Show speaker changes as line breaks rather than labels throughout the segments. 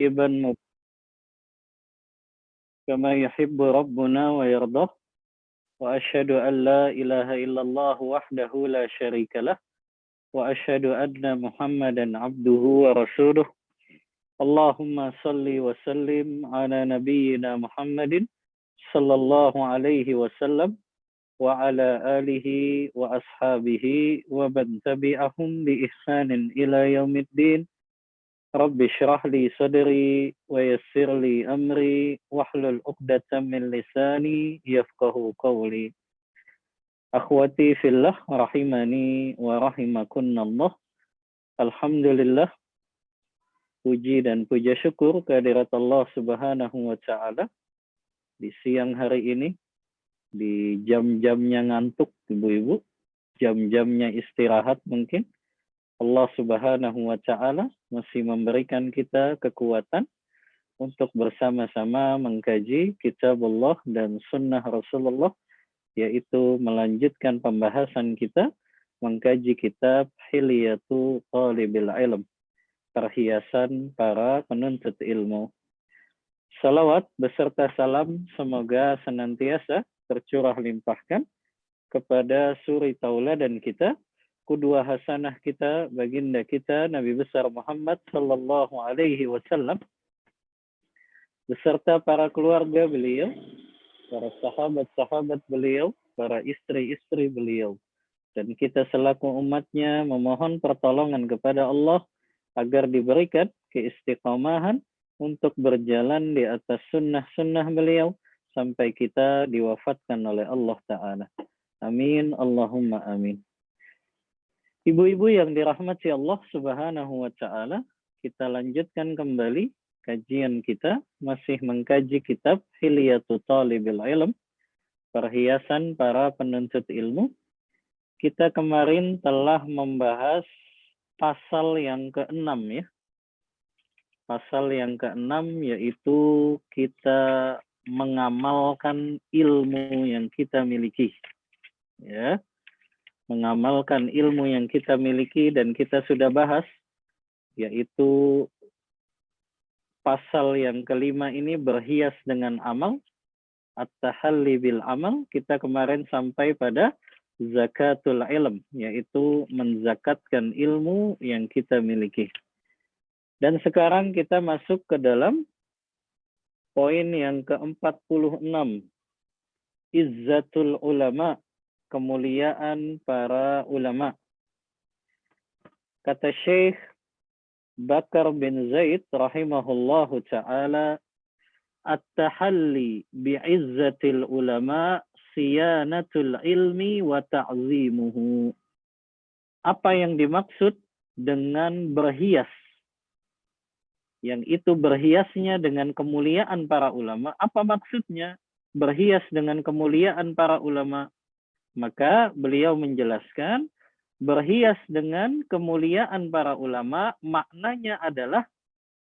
طيبا كما يحب ربنا ويرضى وأشهد أن لا إله إلا الله وحده لا شريك له وأشهد أن محمدا عبده ورسوله اللهم صل وسلم على نبينا محمد صلى الله عليه وسلم وعلى آله وأصحابه ومن تبعهم بإحسان إلى يوم الدين رب اشرح لي صدري ويسر لي أمري واحلل عقدة من لساني يفقه قولي Akhwati fillah rahimani wa rahimakunallah. Alhamdulillah, puji dan puja syukur kehadirat Allah Subhanahu wa taala di siang hari ini, di jam-jamnya ngantuk ibu-ibu, jam-jamnya istirahat mungkin. Allah Subhanahu wa taala masih memberikan kita kekuatan untuk bersama-sama mengkaji kitabullah dan sunnah Rasulullah, yaitu melanjutkan pembahasan kita mengkaji kitab Hilyatu Thalibil Ilm, perhiasan para penuntut ilmu. Salawat beserta salam semoga senantiasa tercurah limpahkan kepada suri tauladan kita, qudwah hasanah kita, baginda kita Nabi besar Muhammad sallallahu alaihi wasallam, beserta para keluarga beliau, para sahabat-sahabat beliau, para istri-istri beliau. Dan kita selaku umatnya memohon pertolongan kepada Allah agar diberikan keistiqomahan untuk berjalan di atas sunnah-sunnah beliau sampai kita diwafatkan oleh Allah Ta'ala. Amin, Allahumma amin. Ibu-ibu yang dirahmati Allah Subhanahu wa Ta'ala, kita lanjutkan kembali kajian kita, masih mengkaji kitab Hilyatu Thalibil Ilm, perhiasan para penuntut ilmu. Kita kemarin telah membahas pasal yang ke-6 ya. Pasal yang ke-6 yaitu kita mengamalkan ilmu yang kita miliki. Ya. Mengamalkan ilmu yang kita miliki, dan kita sudah bahas yaitu pasal yang kelima ini berhias dengan amal, at-tahalli bil amal. Kita kemarin sampai pada zakatul ilm, yaitu menzakatkan ilmu yang kita miliki. Dan sekarang kita masuk ke dalam poin yang ke-46, izzatul ulama, kemuliaan para ulama. Kata Syekh Bakar bin Zaid rahimahullahu ta'ala, at-tahalli bi'izzatil ulama siyanatul ilmi wa ta'zimuhu. Apa yang dimaksud dengan berhias? Yang itu berhiasnya dengan kemuliaan para ulama. Apa maksudnya berhias dengan kemuliaan para ulama? Maka beliau menjelaskan, berhias dengan kemuliaan para ulama maknanya adalah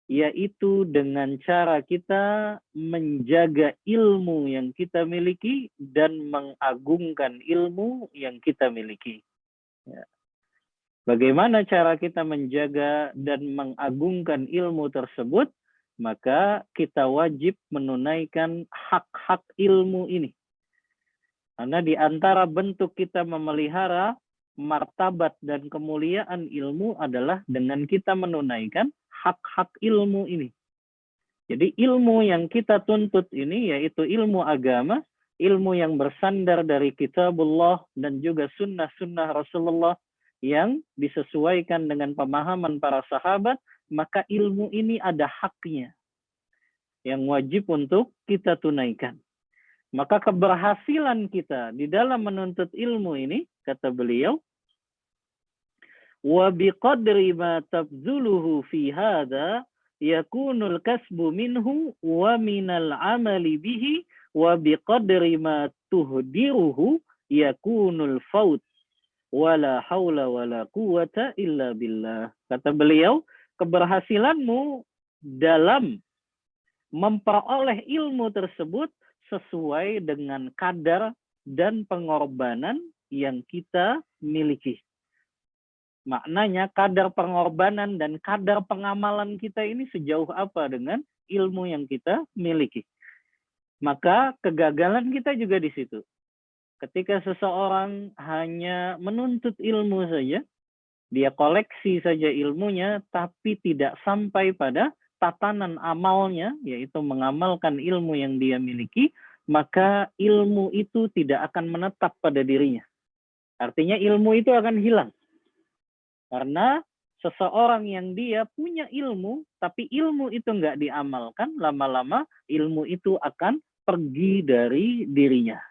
yaitu dengan cara kita menjaga ilmu yang kita miliki dan mengagungkan ilmu yang kita miliki. Ya. Bagaimana cara kita menjaga dan mengagungkan ilmu tersebut? Maka kita wajib menunaikan hak-hak ilmu ini. Karena di antara bentuk kita memelihara martabat dan kemuliaan ilmu adalah dengan kita menunaikan hak-hak ilmu ini. Jadi ilmu yang kita tuntut ini yaitu ilmu agama, ilmu yang bersandar dari kitabullah dan juga sunnah-sunnah Rasulullah yang disesuaikan dengan pemahaman para sahabat, maka ilmu ini ada haknya yang wajib untuk kita tunaikan. Maka keberhasilan kita di dalam menuntut ilmu ini, kata beliau, wa biqadri ma tabzuluhu fi hadha yakunul kasbu minhu wa minal amali bihi wa biqadri ma tuhdiruhu yakunul faut wala haula wala quwata illa billah. Kata beliau, keberhasilanmu dalam memperoleh ilmu tersebut sesuai dengan kadar dan pengorbanan yang kita miliki. Maknanya kadar pengorbanan dan kadar pengamalan kita ini sejauh apa dengan ilmu yang kita miliki. Maka kegagalan kita juga di situ. Ketika seseorang hanya menuntut ilmu saja, dia koleksi saja ilmunya, tapi tidak sampai pada tatanan amalnya, yaitu mengamalkan ilmu yang dia miliki, maka ilmu itu tidak akan menetap pada dirinya. Artinya ilmu itu akan hilang. Karena seseorang yang dia punya ilmu, tapi ilmu itu nggak diamalkan, lama-lama ilmu itu akan pergi dari dirinya.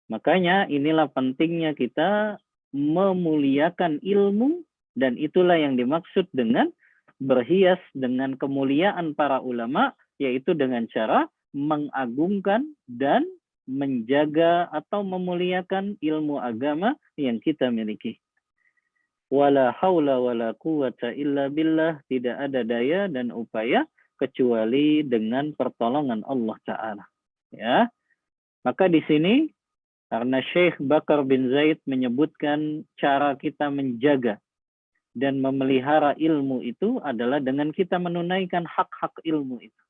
Makanya inilah pentingnya kita memuliakan ilmu, dan itulah yang dimaksud dengan berhias dengan kemuliaan para ulama, yaitu dengan cara mengagungkan dan menjaga atau memuliakan ilmu agama yang kita miliki. Wala haula wala quwata illa billah, tidak ada daya dan upaya kecuali dengan pertolongan Allah Ta'ala. Ya. Maka di sini karena Syekh Bakar bin Zaid menyebutkan cara kita menjaga dan memelihara ilmu itu adalah dengan kita menunaikan hak-hak ilmu itu.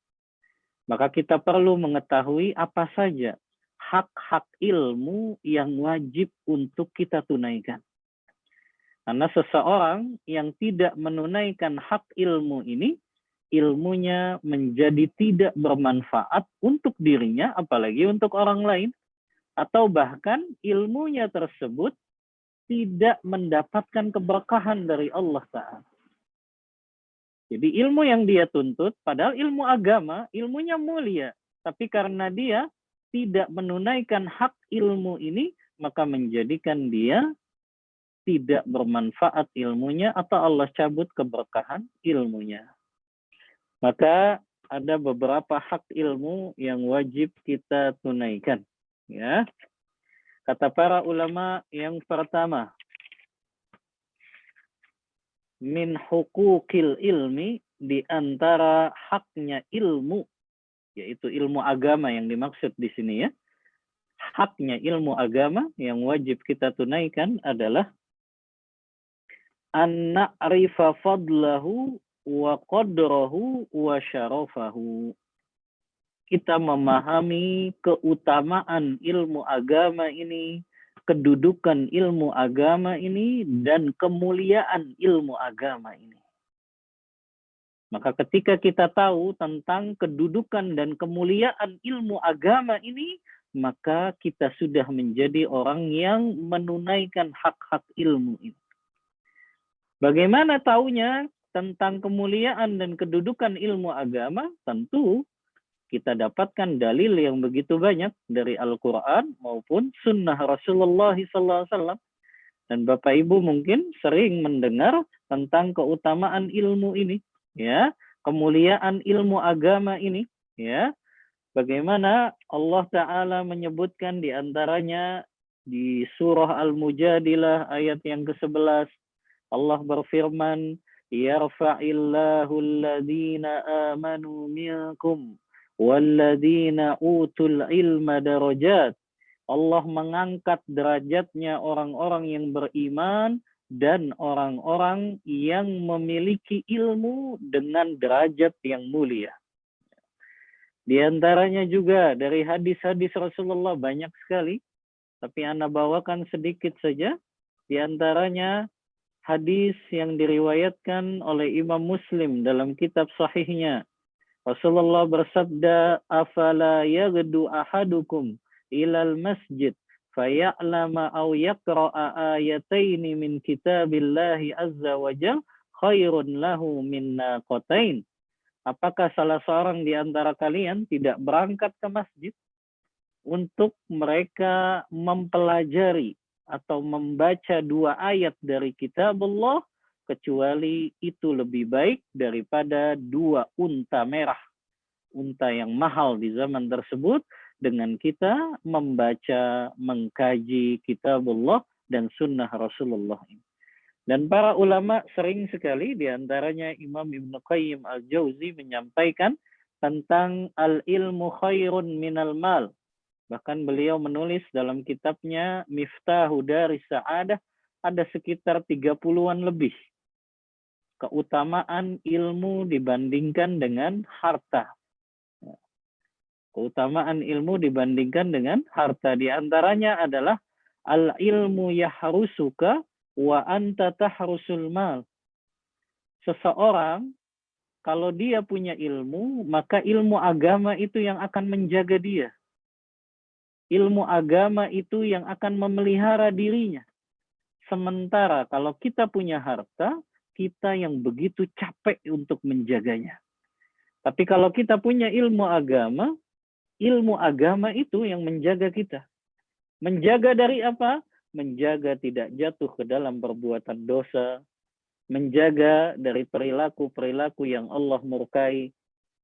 Maka kita perlu mengetahui apa saja hak-hak ilmu yang wajib untuk kita tunaikan. Karena seseorang yang tidak menunaikan hak ilmu ini, ilmunya menjadi tidak bermanfaat untuk dirinya, apalagi untuk orang lain. Atau bahkan ilmunya tersebut tidak mendapatkan keberkahan dari Allah Ta'ala. Jadi ilmu yang dia tuntut, padahal ilmu agama, ilmunya mulia. Tapi karena dia tidak menunaikan hak ilmu ini, maka menjadikan dia tidak bermanfaat ilmunya atau Allah cabut keberkahan ilmunya. Maka ada beberapa hak ilmu yang wajib kita tunaikan. Ya. Kata para ulama yang pertama, min hukukil ilmi, di antara haknya ilmu, yaitu ilmu agama yang dimaksud di sini ya. Haknya ilmu agama yang wajib kita tunaikan adalah an na'rifa fadlahu wa qadrahu wa syarafahu. Kita memahami keutamaan ilmu agama ini, kedudukan ilmu agama ini, dan kemuliaan ilmu agama ini. Maka ketika kita tahu tentang kedudukan dan kemuliaan ilmu agama ini, maka kita sudah menjadi orang yang menunaikan hak-hak ilmu ini. Bagaimana taunya tentang kemuliaan dan kedudukan ilmu agama? Tentu kita dapatkan dalil yang begitu banyak dari Al-Quran maupun Sunnah Rasulullah SAW. Dan Bapak Ibu mungkin sering mendengar tentang keutamaan ilmu ini, ya, kemuliaan ilmu agama ini, ya. Bagaimana Allah Ta'ala menyebutkan di antaranya di surah Al-Mujadilah ayat yang ke-11. Allah berfirman, yarfa'illahu alladhina amanu minkum walladhina utul ilma darajat. Allah mengangkat derajatnya orang-orang yang beriman dan orang-orang yang memiliki ilmu dengan derajat yang mulia. Di antaranya juga dari hadis-hadis Rasulullah banyak sekali, tapi Ana bawakan sedikit saja. Di antaranya hadis yang diriwayatkan oleh Imam Muslim dalam kitab sahihnya. Rasulullah bersabda, afala yaghdu ahadukum ilal masjid faya'lama aw yaqra'a ayataini min kitabillahi azza wa jalla khairun lahu min naqatain. Apakah salah seorang di antara kalian tidak berangkat ke masjid untuk mereka mempelajari atau membaca 2 ayat dari kitab Allah, kecuali itu lebih baik daripada 2 unta merah, unta yang mahal di zaman tersebut, dengan kita membaca, mengkaji kitab Allah dan sunnah Rasulullah ini. Dan para ulama sering sekali, di antaranya Imam Ibnu Qayyim Al-Jauzi menyampaikan tentang al-ilmu khairun minal mal. Bahkan beliau menulis dalam kitabnya Miftahu Daris Sa'adah, ada sekitar 30-an lebih keutamaan ilmu dibandingkan dengan harta. Keutamaan ilmu dibandingkan dengan harta. Di antaranya adalah al-ilmu yahrusuka wa anta tahrusul mal. Seseorang kalau dia punya ilmu, maka ilmu agama itu yang akan menjaga dia. Ilmu agama itu yang akan memelihara dirinya. Sementara kalau kita punya harta, kita yang begitu capek untuk menjaganya. Tapi kalau kita punya ilmu agama itu yang menjaga kita. Menjaga dari apa? Menjaga tidak jatuh ke dalam perbuatan dosa, menjaga dari perilaku-perilaku yang Allah murkai,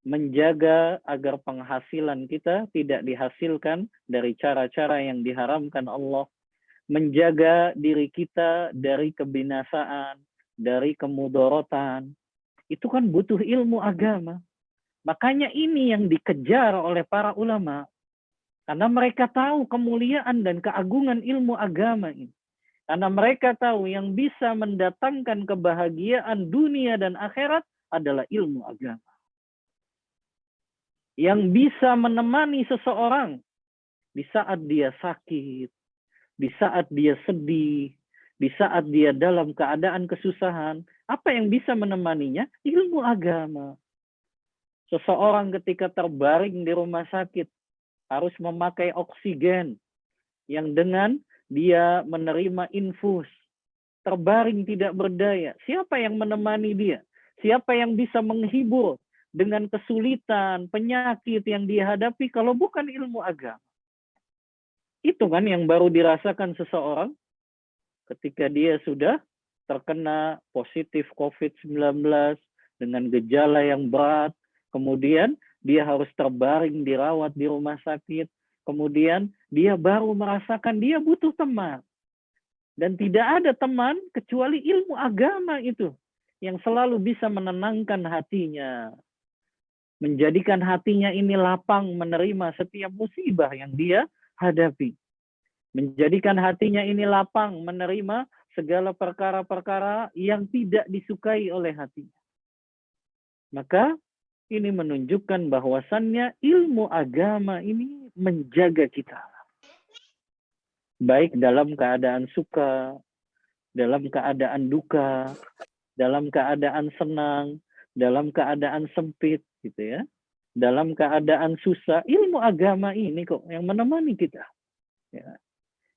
menjaga agar penghasilan kita tidak dihasilkan dari cara-cara yang diharamkan Allah, menjaga diri kita dari kebinasaan, dari kemudorotan. Itu kan butuh ilmu agama. Makanya ini yang dikejar oleh para ulama. Karena mereka tahu kemuliaan dan keagungan ilmu agama ini. Karena mereka tahu yang bisa mendatangkan kebahagiaan dunia dan akhirat adalah ilmu agama. Yang bisa menemani seseorang di saat dia sakit, di saat dia sedih, di saat dia dalam keadaan kesusahan. Apa yang bisa menemaninya? Ilmu agama. Seseorang ketika terbaring di rumah sakit harus memakai oksigen yang dengan dia menerima infus, terbaring tidak berdaya. Siapa yang menemani dia? Siapa yang bisa menghibur dengan kesulitan, penyakit yang dia hadapi kalau bukan ilmu agama? Itu kan yang baru dirasakan seseorang ketika dia sudah terkena positif COVID-19 dengan gejala yang berat, kemudian dia harus terbaring dirawat di rumah sakit, kemudian dia baru merasakan dia butuh teman. Dan tidak ada teman kecuali ilmu agama itu yang selalu bisa menenangkan hatinya, menjadikan hatinya ini lapang menerima setiap musibah yang dia hadapi, menjadikan hatinya ini lapang menerima segala perkara-perkara yang tidak disukai oleh hatinya. Maka ini menunjukkan bahwasannya ilmu agama ini menjaga kita. Baik dalam keadaan suka, dalam keadaan duka, dalam keadaan senang, dalam keadaan sempit, gitu ya. Dalam keadaan susah, ilmu agama ini kok yang menemani kita. Ya.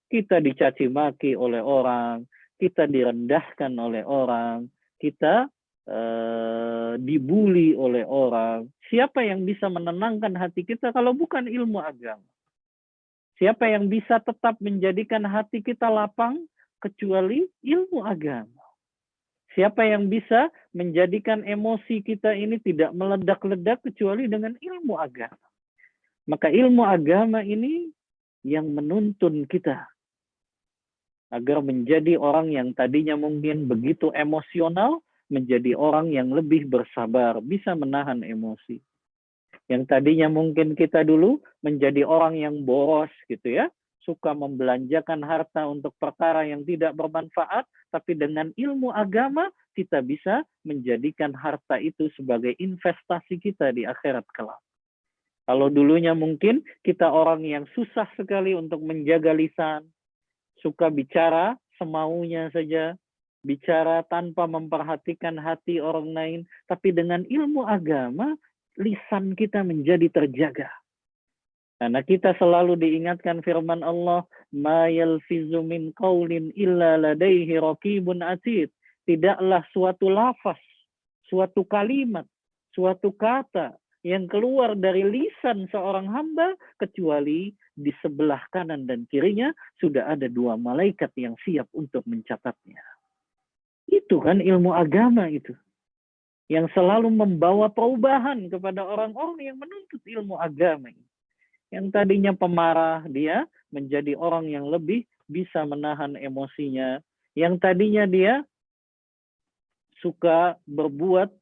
Kita dicaci maki oleh orang, kita direndahkan oleh orang, kita dibuli oleh orang. Siapa yang bisa menenangkan hati kita kalau bukan ilmu agama? Siapa yang bisa tetap menjadikan hati kita lapang kecuali ilmu agama? Siapa yang bisa menjadikan emosi kita ini tidak meledak-ledak kecuali dengan ilmu agama? Maka ilmu agama ini yang menuntun kita agar menjadi orang yang tadinya mungkin begitu emosional, menjadi orang yang lebih bersabar, bisa menahan emosi. Yang tadinya mungkin kita dulu menjadi orang yang boros gitu ya, suka membelanjakan harta untuk perkara yang tidak bermanfaat, tapi dengan ilmu agama kita bisa menjadikan harta itu sebagai investasi kita di akhirat kelak. Kalau dulunya mungkin kita orang yang susah sekali untuk menjaga lisan, suka bicara semaunya saja, bicara tanpa memperhatikan hati orang lain, tapi dengan ilmu agama, lisan kita menjadi terjaga. Karena kita selalu diingatkan firman Allah, "Ma yalfizu min qaulin illa ladaihi raqibun atid." Tidaklah suatu lafaz, suatu kalimat, suatu kata yang keluar dari lisan seorang hamba kecuali di sebelah kanan dan kirinya sudah ada 2 malaikat yang siap untuk mencatatnya. Itu kan ilmu agama itu. Yang selalu membawa perubahan kepada orang-orang yang menuntut ilmu agama. Yang tadinya pemarah, dia menjadi orang yang lebih bisa menahan emosinya. Yang tadinya dia suka berbuat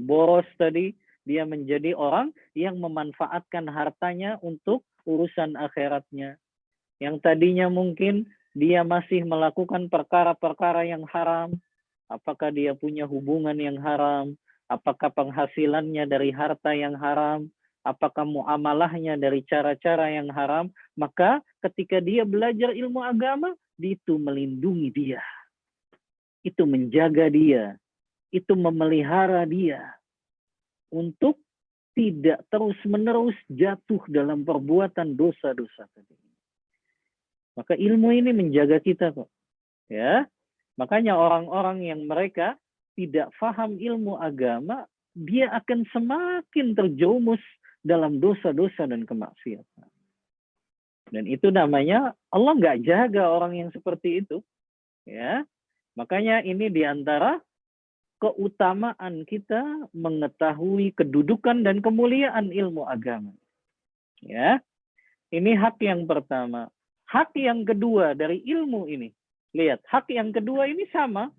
boros tadi, dia menjadi orang yang memanfaatkan hartanya untuk urusan akhiratnya. Yang tadinya mungkin dia masih melakukan perkara-perkara yang haram, apakah dia punya hubungan yang haram, apakah penghasilannya dari harta yang haram, apakah muamalahnya dari cara-cara yang haram, maka ketika dia belajar ilmu agama, itu melindungi dia, itu menjaga dia, itu memelihara dia untuk tidak terus-menerus jatuh dalam perbuatan dosa-dosa tadi. Maka ilmu ini menjaga kita kok. Ya, makanya orang-orang yang mereka tidak paham ilmu agama, dia akan semakin terjerumus dalam dosa-dosa dan kemaksiatan. Dan itu namanya Allah nggak jaga orang yang seperti itu. Ya, makanya ini diantara keutamaan kita mengetahui kedudukan dan kemuliaan ilmu agama. Ya, ini hak yang pertama. Hak yang kedua dari ilmu ini. Lihat, hak yang kedua ini sama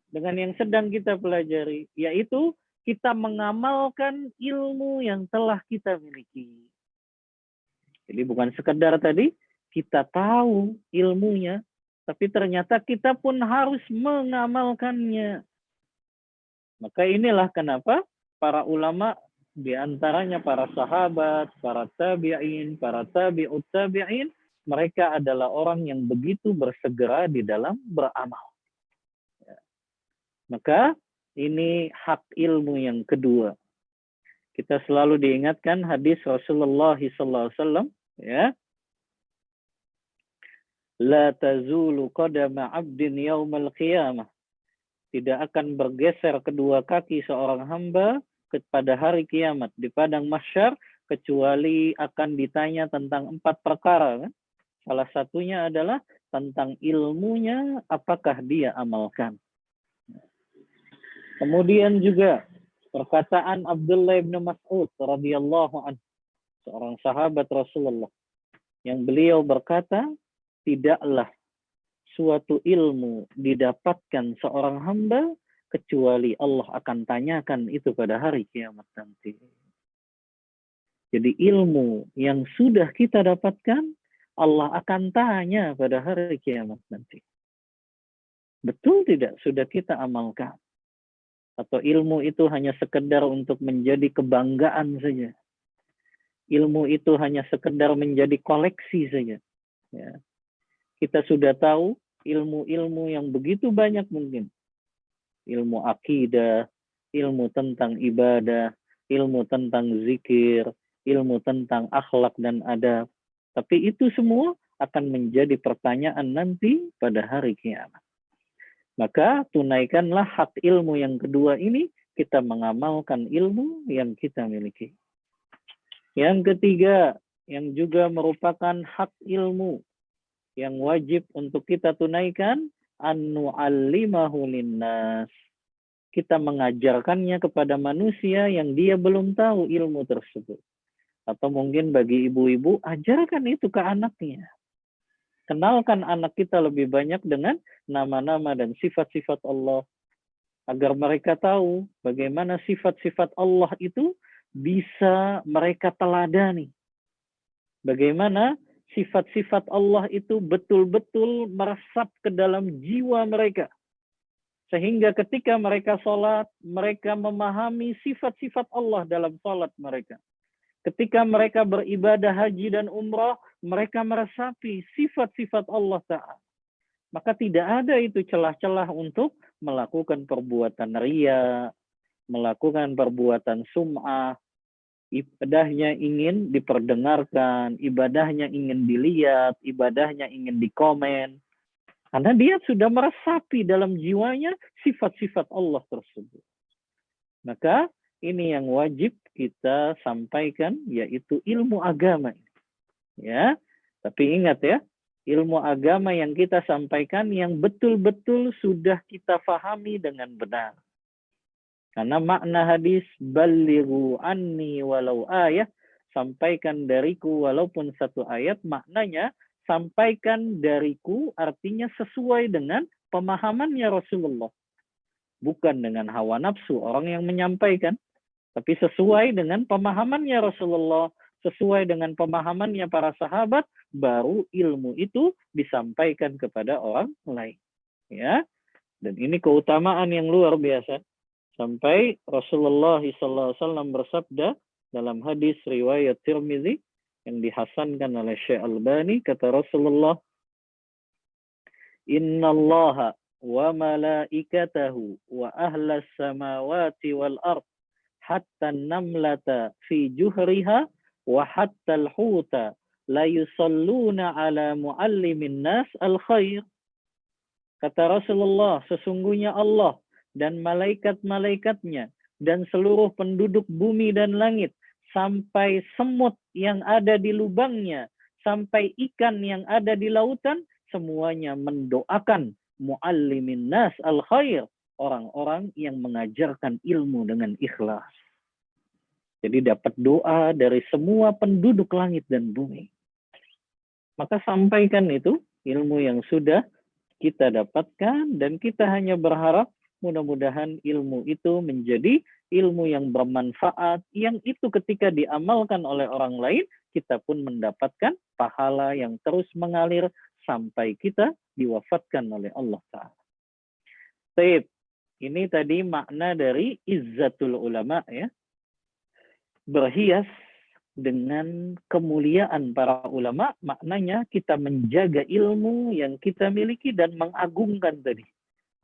dengan yang sedang kita pelajari, yaitu kita mengamalkan ilmu yang telah kita miliki. Jadi bukan sekedar tadi kita tahu ilmunya, tapi ternyata kita pun harus mengamalkannya. Maka inilah kenapa para ulama, di antaranya para sahabat, para tabi'in, para tabi'ut tabi'in, mereka adalah orang yang begitu bersegera di dalam beramal. Maka ini hak ilmu yang kedua. Kita selalu diingatkan hadis Rasulullah SAW, ya. La tazulu qadama 'abdin yaumal qiyamah. Tidak akan bergeser kedua kaki seorang hamba pada hari kiamat di padang mahsyar kecuali akan ditanya tentang 4 perkara, kan? Salah satunya adalah tentang ilmunya, apakah dia amalkan. Kemudian juga perkataan Abdullah bin Mas'ud radhiyallahu anhu, seorang sahabat Rasulullah, yang beliau berkata, tidaklah suatu ilmu didapatkan seorang hamba kecuali Allah akan tanyakan itu pada hari kiamat nanti. Jadi ilmu yang sudah kita dapatkan, Allah akan tanya pada hari kiamat nanti. Betul tidak sudah kita amalkan? Atau ilmu itu hanya sekedar untuk menjadi kebanggaan saja? Ilmu itu hanya sekedar menjadi koleksi saja? Ya. Kita sudah tahu ilmu-ilmu yang begitu banyak mungkin. Ilmu akidah, ilmu tentang ibadah, ilmu tentang zikir, ilmu tentang akhlak dan adab. Tapi itu semua akan menjadi pertanyaan nanti pada hari kiamat. Maka tunaikanlah hak ilmu yang kedua ini, kita mengamalkan ilmu yang kita miliki. Yang ketiga, yang juga merupakan hak ilmu yang wajib untuk kita tunaikan, an-nu'allimahu linnas. Kita mengajarkannya kepada manusia yang dia belum tahu ilmu tersebut. Atau mungkin bagi ibu-ibu, ajarkan itu ke anaknya. Kenalkan anak kita lebih banyak dengan nama-nama dan sifat-sifat Allah. Agar mereka tahu bagaimana sifat-sifat Allah itu bisa mereka teladani. Bagaimana sifat-sifat Allah itu betul-betul meresap ke dalam jiwa mereka. Sehingga ketika mereka sholat, mereka memahami sifat-sifat Allah dalam sholat mereka. Ketika mereka beribadah haji dan umrah, mereka meresapi sifat-sifat Allah Ta'ala. Maka tidak ada itu celah-celah untuk melakukan perbuatan riya, melakukan perbuatan sum'ah, ibadahnya ingin diperdengarkan, ibadahnya ingin dilihat, ibadahnya ingin dikomen. Karena dia sudah meresapi dalam jiwanya sifat-sifat Allah tersebut. Maka ini yang wajib kita sampaikan, yaitu ilmu agama. Ya, tapi ingat ya, ilmu agama yang kita sampaikan yang betul-betul sudah kita fahami dengan benar. Karena makna hadis balighu anni walau ayah, sampaikan dariku walaupun satu ayat, maknanya sampaikan dariku artinya sesuai dengan pemahamannya Rasulullah. Bukan dengan hawa nafsu orang yang menyampaikan, tapi sesuai dengan pemahamannya Rasulullah, sesuai dengan pemahamannya para sahabat, baru ilmu itu disampaikan kepada orang lain. Ya, dan ini keutamaan yang luar biasa. Sampai Rasulullah SAW bersabda dalam hadis riwayat Tirmizi yang dihasankan oleh Syekh Albani, kata Rasulullah, Innallaha wa malaikatahu wa ahlas samawati wal ard hatta namlata fi juhriha wa hatta al-huta la yusalluna ala muallimin nas al-khair. Kata Rasulullah, sesungguhnya Allah dan malaikat-malaikatnya dan seluruh penduduk bumi dan langit, sampai semut yang ada di lubangnya, sampai ikan yang ada di lautan, semuanya mendoakan muallimin nas al-khair, orang-orang yang mengajarkan ilmu dengan ikhlas. Jadi dapat doa dari semua penduduk langit dan bumi. Maka sampaikan itu ilmu yang sudah kita dapatkan, dan kita hanya berharap mudah-mudahan ilmu itu menjadi ilmu yang bermanfaat, yang itu ketika diamalkan oleh orang lain, kita pun mendapatkan pahala yang terus mengalir sampai kita diwafatkan oleh Allah Ta'ala. Baik, ini tadi makna dari izzatul ulama, ya. Berhias dengan kemuliaan para ulama, maknanya kita menjaga ilmu yang kita miliki dan mengagungkan tadi.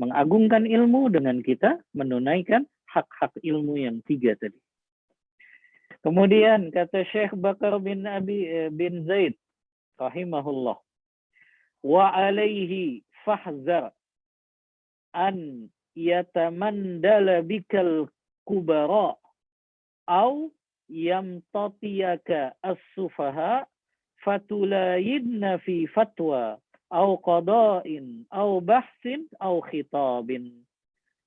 Mengagungkan ilmu dengan kita menunaikan hak-hak ilmu yang 3 tadi. Kemudian kata Syekh Bakar bin Zaid rahimahullah, wa alaihi fahzar an yatamandala bikal kubara au yamtatiyaka as-sufaha fatulayidna fi fatwa au qada'in au bahsin au khitabin.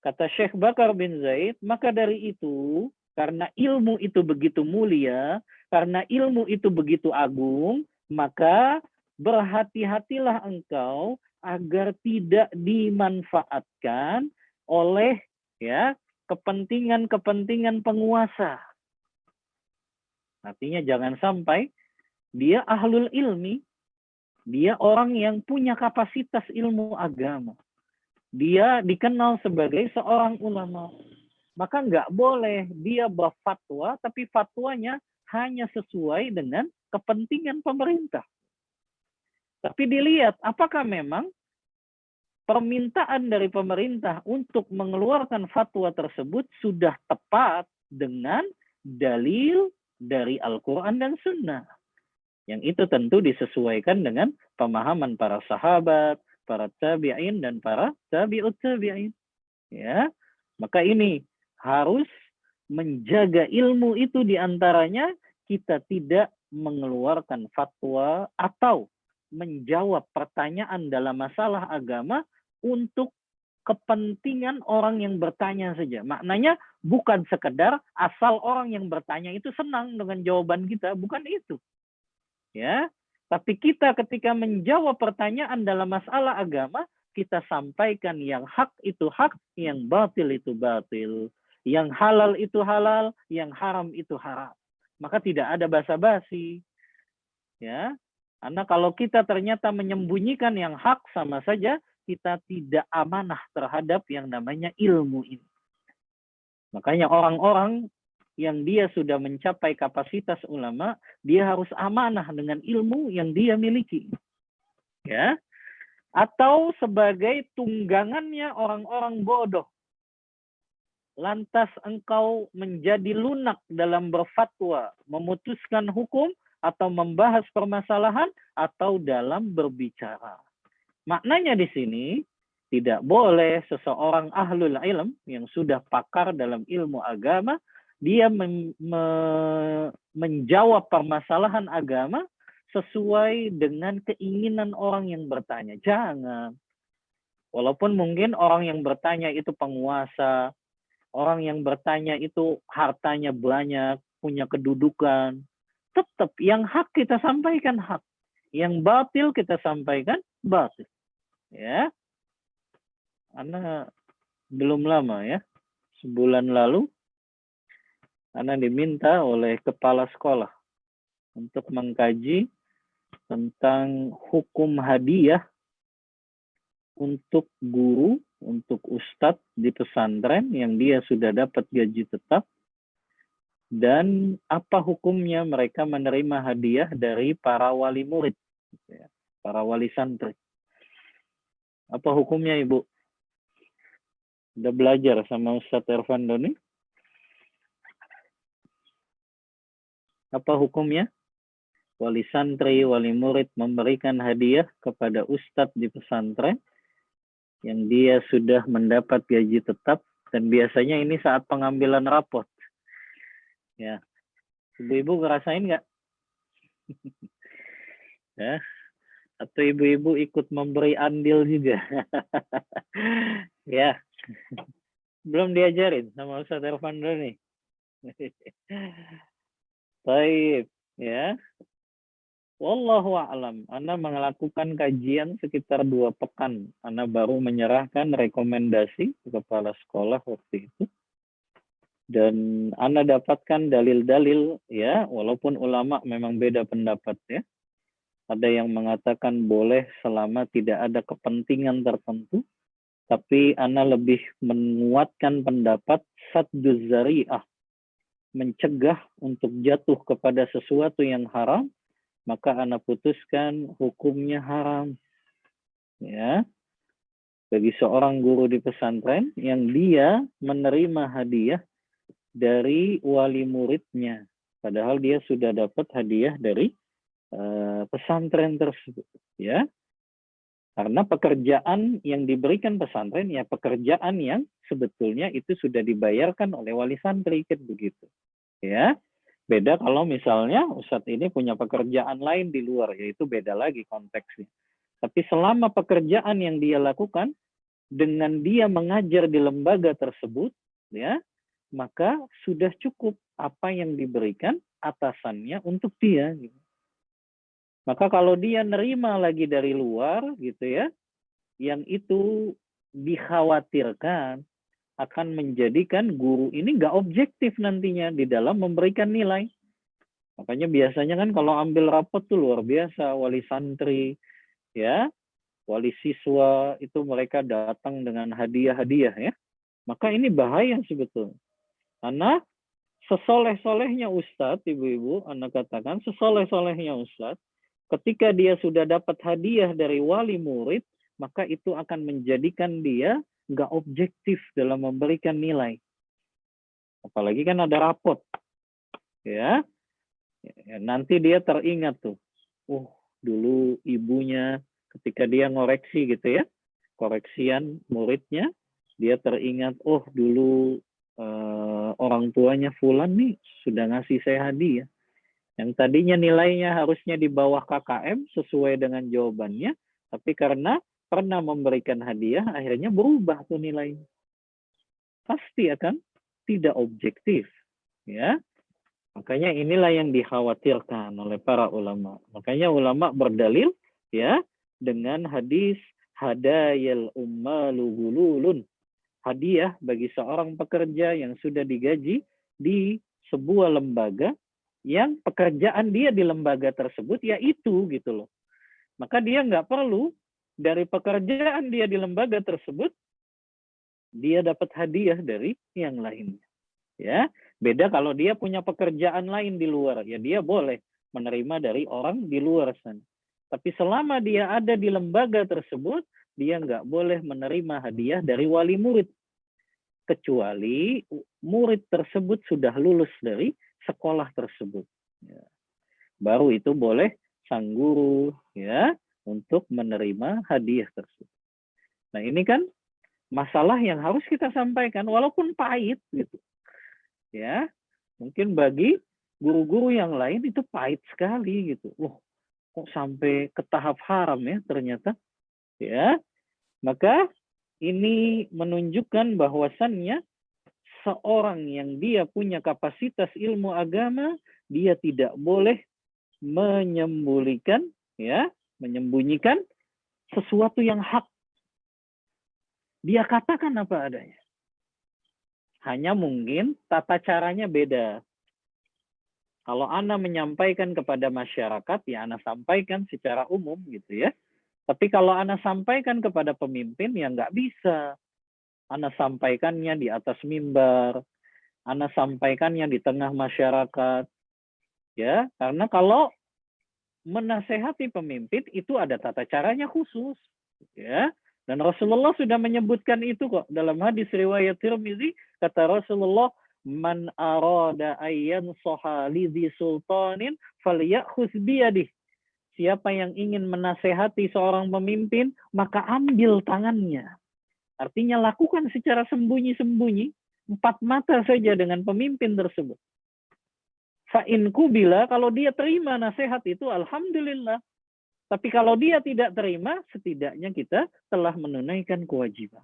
Kata Syekh Bakar bin Zaid, maka dari itu, karena ilmu itu begitu mulia, karena ilmu itu begitu agung, maka berhati-hatilah engkau agar tidak dimanfaatkan oleh kepentingan-kepentingan penguasa. Artinya jangan sampai dia ahlul ilmi, dia orang yang punya kapasitas ilmu agama, dia dikenal sebagai seorang ulama, maka nggak boleh dia berfatwa, tapi fatwanya hanya sesuai dengan kepentingan pemerintah. Tapi dilihat apakah memang permintaan dari pemerintah untuk mengeluarkan fatwa tersebut sudah tepat dengan dalil dari Al-Quran dan Sunnah. Yang itu tentu disesuaikan dengan pemahaman para sahabat, para tabi'in, dan para tabi'ut tabi'in. Ya, maka ini harus menjaga ilmu itu, diantaranya kita tidak mengeluarkan fatwa atau menjawab pertanyaan dalam masalah agama untuk kepentingan orang yang bertanya saja. Maknanya bukan sekedar asal orang yang bertanya itu senang dengan jawaban kita, bukan itu. Ya, tapi kita ketika menjawab pertanyaan dalam masalah agama, kita sampaikan yang hak itu hak, yang batil itu batil, yang halal itu halal, yang haram itu haram. Maka tidak ada basa-basi. Ya, karena kalau kita ternyata menyembunyikan yang hak, sama saja kita tidak amanah terhadap yang namanya ilmu ini. Makanya orang-orang yang dia sudah mencapai kapasitas ulama, dia harus amanah dengan ilmu yang dia miliki. Ya. Atau sebagai tunggangannya orang-orang bodoh. Lantas engkau menjadi lunak dalam berfatwa, memutuskan hukum, atau membahas permasalahan, atau dalam berbicara. Maknanya di sini, tidak boleh seseorang ahlul ilm yang sudah pakar dalam ilmu agama, dia menjawab permasalahan agama sesuai dengan keinginan orang yang bertanya. Jangan. Walaupun mungkin orang yang bertanya itu penguasa, orang yang bertanya itu hartanya banyak, punya kedudukan, tetap yang hak kita sampaikan hak. Yang batil kita sampaikan batil. Ya, Ana belum lama ya, sebulan lalu, Ana diminta oleh kepala sekolah untuk mengkaji tentang hukum hadiah untuk guru, untuk ustadz di pesantren yang dia sudah dapat gaji tetap, dan apa hukumnya mereka menerima hadiah dari para wali murid, para wali santri. Apa hukumnya, Ibu? Udah belajar sama Ustadz Irfan Doni? Apa hukumnya? Wali santri, wali murid memberikan hadiah kepada ustadz di pesantren yang dia sudah mendapat gaji tetap, dan biasanya ini saat pengambilan rapot. Ya, ibu-ibu ngerasain nggak? Ya, atau ibu-ibu ikut memberi andil juga? Ya, belum diajarin sama Ustadz Irfan Doni. Baik, ya. Wallahu a'lam. Ana melakukan kajian sekitar 2 pekan. Ana baru menyerahkan rekomendasi ke kepala sekolah waktu itu. Dan Ana dapatkan dalil-dalil, ya, walaupun ulama memang beda pendapat, ya. Ada yang mengatakan boleh selama tidak ada kepentingan tertentu. Tapi Ana lebih menguatkan pendapat sadduz zari'ah, mencegah untuk jatuh kepada sesuatu yang haram, maka Ana putuskan hukumnya haram. Ya, bagi seorang guru di pesantren yang dia menerima hadiah dari wali muridnya, padahal dia sudah dapat hadiah dari pesantren tersebut, ya. Karena pekerjaan yang diberikan pesantren, ya pekerjaan yang sebetulnya itu sudah dibayarkan oleh wali santri, kan begitu. Ya, beda kalau misalnya Ustadz ini punya pekerjaan lain di luar, yaitu beda lagi konteksnya. Tapi selama pekerjaan yang dia lakukan, dengan dia mengajar di lembaga tersebut, ya, maka sudah cukup apa yang diberikan atasannya untuk dia. Gitu. Maka kalau dia nerima lagi dari luar, gitu ya, yang itu dikhawatirkan akan menjadikan guru ini nggak objektif nantinya di dalam memberikan nilai. Makanya biasanya kan kalau ambil rapot tuh luar biasa, wali santri, ya, wali siswa itu mereka datang dengan hadiah-hadiah, ya. Maka ini bahaya sebetulnya. Karena sesoleh-solehnya ustadz, ibu-ibu, Anda katakan, sesoleh-solehnya ustadz, ketika dia sudah dapat hadiah dari wali murid, maka itu akan menjadikan dia nggak objektif dalam memberikan nilai. Apalagi kan ada rapot. Ya, nanti dia teringat tuh. Dulu ibunya ketika dia ngoreksi gitu ya, koreksian muridnya, dia teringat, dulu orang tuanya fulan nih sudah ngasih saya hadiah. Yang tadinya nilainya harusnya di bawah KKM sesuai dengan jawabannya, tapi karena pernah memberikan hadiah, akhirnya berubah tuh nilainya. Pasti akan tidak objektif, ya. Makanya inilah yang dikhawatirkan oleh para ulama. Makanya ulama berdalil, ya, dengan hadis hadayal ummalu gululun. Hadiah bagi seorang pekerja yang sudah digaji di sebuah lembaga, yang pekerjaan dia di lembaga tersebut yaitu gitu loh. Maka dia nggak perlu dari pekerjaan dia di lembaga tersebut dia dapat hadiah dari yang lainnya. Ya, beda kalau dia punya pekerjaan lain di luar, ya dia boleh menerima dari orang di luar sana. Tapi selama dia ada di lembaga tersebut, dia nggak boleh menerima hadiah dari wali murid. Kecuali murid tersebut sudah lulus dari sekolah tersebut. Ya. Baru itu boleh sang guru, ya, untuk menerima hadiah tersebut. Nah ini kan masalah yang harus kita sampaikan, walaupun pahit gitu. Ya, mungkin bagi guru-guru yang lain itu pahit sekali gitu. Kok sampai ke tahap haram ya ternyata. Ya, maka ini menunjukkan bahwasannya seorang yang dia punya kapasitas ilmu agama, dia tidak boleh menyembunyikan, ya, menyembunyikan sesuatu yang hak. Dia katakan apa adanya. Hanya mungkin tata caranya beda. Kalau Ana menyampaikan kepada masyarakat, ya Ana sampaikan secara umum gitu ya. Tapi kalau Ana sampaikan kepada pemimpin, ya nggak bisa. Ana sampaikannya di atas mimbar, Ana sampaikannya di tengah masyarakat. Ya, karena kalau menasehati pemimpin itu ada tata caranya khusus. Ya, dan Rasulullah sudah menyebutkan itu kok dalam hadis riwayat Tirmizi, kata Rasulullah, man arada ayyan sohalidhi sultanin falyakhuz biyadih. Siapa yang ingin menasehati seorang pemimpin, maka ambil tangannya. Artinya lakukan secara sembunyi-sembunyi, 4 mata saja dengan pemimpin tersebut. Fa'in kubila, kalau dia terima nasihat itu, alhamdulillah. Tapi kalau dia tidak terima, setidaknya kita telah menunaikan kewajiban.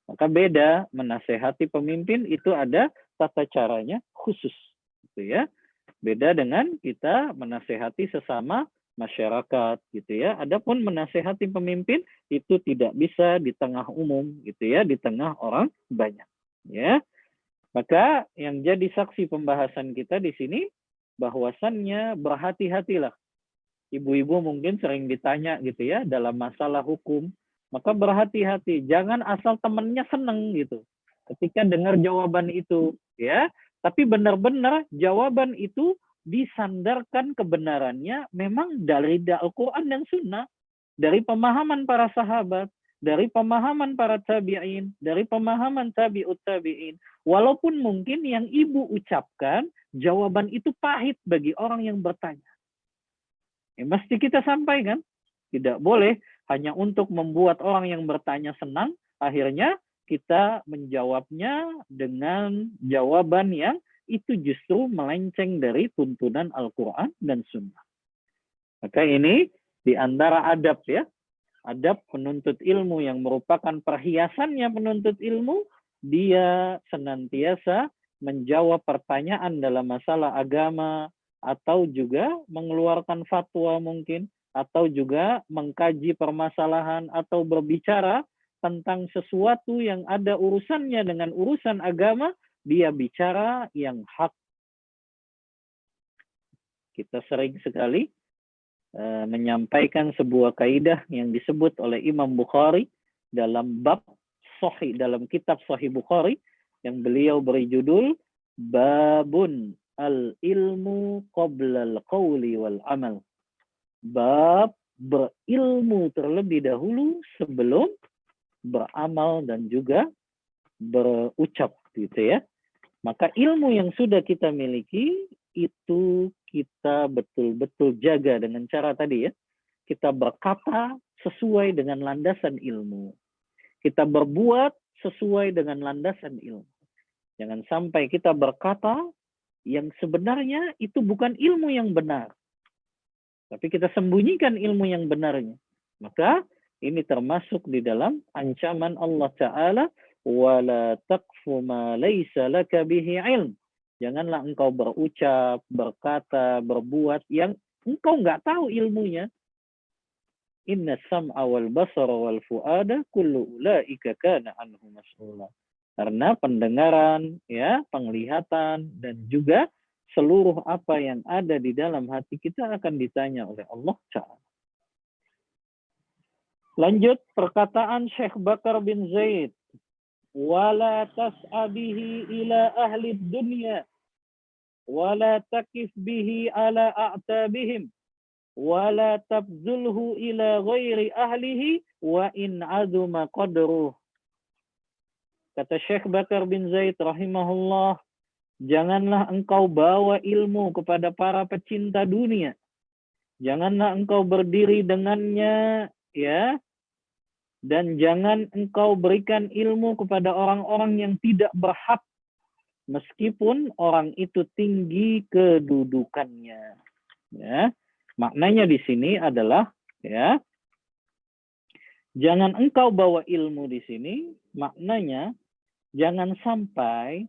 Maka beda menasehati pemimpin itu ada tata caranya khusus, gitu ya. Beda dengan kita menasehati sesama masyarakat, gitu ya. Adapun menasehati pemimpin itu tidak bisa di tengah umum, gitu ya, di tengah orang banyak, ya. Maka yang jadi saksi pembahasan kita di sini bahwasannya berhati-hatilah. Ibu-ibu mungkin sering ditanya gitu ya dalam masalah hukum, maka berhati-hati, jangan asal temennya seneng gitu ketika dengar jawaban itu, ya. Tapi benar-benar jawaban itu disandarkan kebenarannya memang dari Al-Quran dan Sunnah, dari pemahaman para sahabat, dari pemahaman para tabi'in, dari pemahaman tabi'ut tabi'in. Walaupun mungkin yang ibu ucapkan, jawaban itu pahit bagi orang yang bertanya. Ya, mesti kita sampaikan. Tidak boleh hanya untuk membuat orang yang bertanya senang, akhirnya kita menjawabnya dengan jawaban yang itu justru melenceng dari tuntunan Al-Quran dan Sunnah. Maka ini di antara adab ya, adab penuntut ilmu yang merupakan perhiasannya penuntut ilmu, dia senantiasa menjawab pertanyaan dalam masalah agama, atau juga mengeluarkan fatwa mungkin, atau juga mengkaji permasalahan atau berbicara tentang sesuatu yang ada urusannya dengan urusan agama, dia bicara yang hak. Kita sering sekali menyampaikan sebuah kaidah yang disebut oleh Imam Bukhari dalam bab Sahih, dalam kitab Sahih Bukhari yang beliau beri judul Babun al-ilmu qabla al-qawli wal-amal. Bab berilmu terlebih dahulu sebelum beramal dan juga berucap gitu ya. Maka ilmu yang sudah kita miliki itu kita betul-betul jaga dengan cara tadi ya. Kita berkata sesuai dengan landasan ilmu. Kita berbuat sesuai dengan landasan ilmu. Jangan sampai kita berkata yang sebenarnya itu bukan ilmu yang benar. Tapi kita sembunyikan ilmu yang benarnya. Maka ini termasuk di dalam ancaman Allah Ta'ala, wala taqfu ma laysa laka bihi ilm. Janganlah engkau berucap, berkata, berbuat yang engkau nggak tahu ilmunya. Inna sam'a wal basara wal fu'ada kullu ulaika kana anhu mas'ula. Karena pendengaran, ya, penglihatan, dan juga seluruh apa yang ada di dalam hati kita akan ditanya oleh Allah Ta'ala. Lanjut perkataan Syekh Bakar bin Zaid. Wala tas'a bihi ila ahli dunya. Wala takif bihi ala a'tabihim. Wala tabzulhu ila ghairi ahlihi wa in azuma qadruh. Kata Syekh Bakar bin Zaid rahimahullah, janganlah engkau bawa ilmu kepada para pecinta dunia. Janganlah engkau berdiri dengannya, ya. Dan jangan engkau berikan ilmu kepada orang-orang yang tidak berhak, meskipun orang itu tinggi kedudukannya. Ya. Maknanya di sini adalah, ya, jangan engkau bawa ilmu di sini, maknanya jangan sampai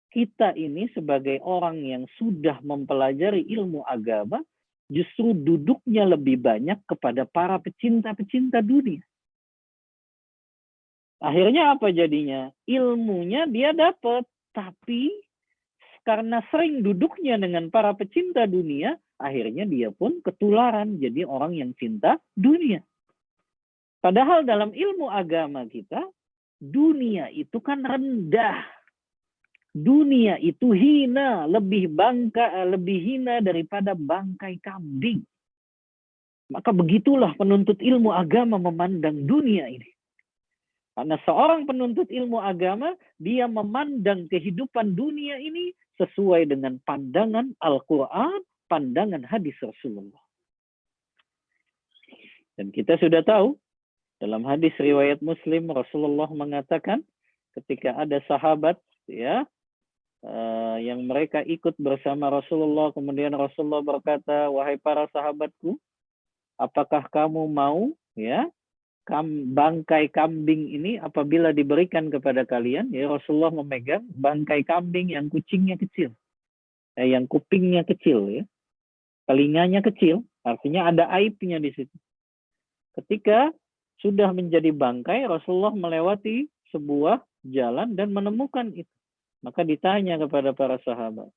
kita ini sebagai orang yang sudah mempelajari ilmu agama, justru duduknya lebih banyak kepada para pecinta-pecinta dunia. Akhirnya apa jadinya? Ilmunya dia dapat, tapi karena sering duduknya dengan para pecinta dunia, akhirnya dia pun ketularan jadi orang yang cinta dunia. Padahal dalam ilmu agama kita, dunia itu kan rendah. Dunia itu hina, lebih hina daripada bangkai kambing. Maka begitulah penuntut ilmu agama memandang dunia ini. Karena seorang penuntut ilmu agama, dia memandang kehidupan dunia ini sesuai dengan pandangan Al-Quran, pandangan hadis Rasulullah. Dan kita sudah tahu, dalam hadis riwayat Muslim, Rasulullah mengatakan, ketika ada sahabat ya yang mereka ikut bersama Rasulullah, kemudian Rasulullah berkata, wahai para sahabatku, apakah kamu mau ya bangkai kambing ini apabila diberikan kepada kalian? Ya, Rasulullah memegang bangkai kambing yang kucingnya kecil, yang kupingnya kecil, ya, telinganya kecil, artinya ada aibnya di situ. Ketika sudah menjadi bangkai, Rasulullah melewati sebuah jalan dan menemukan itu. Maka ditanya kepada para sahabat,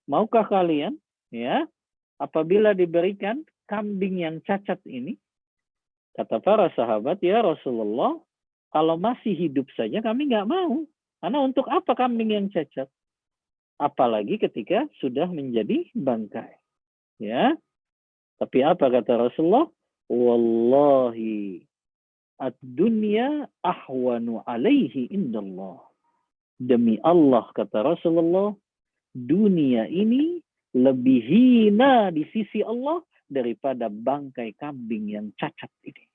maukah kalian ya apabila diberikan kambing yang cacat ini? Kata para sahabat, ya Rasulullah, kalau masih hidup saja kami nggak mau. Karena untuk apa kambing yang cacat? Apalagi ketika sudah menjadi bangkai. Ya. Tapi apa kata Rasulullah? Wallahi ad-dunya ahwanu alaihi indallah. Demi Allah, kata Rasulullah, dunia ini lebih hina di sisi Allah daripada bangkai kambing yang cacat ini.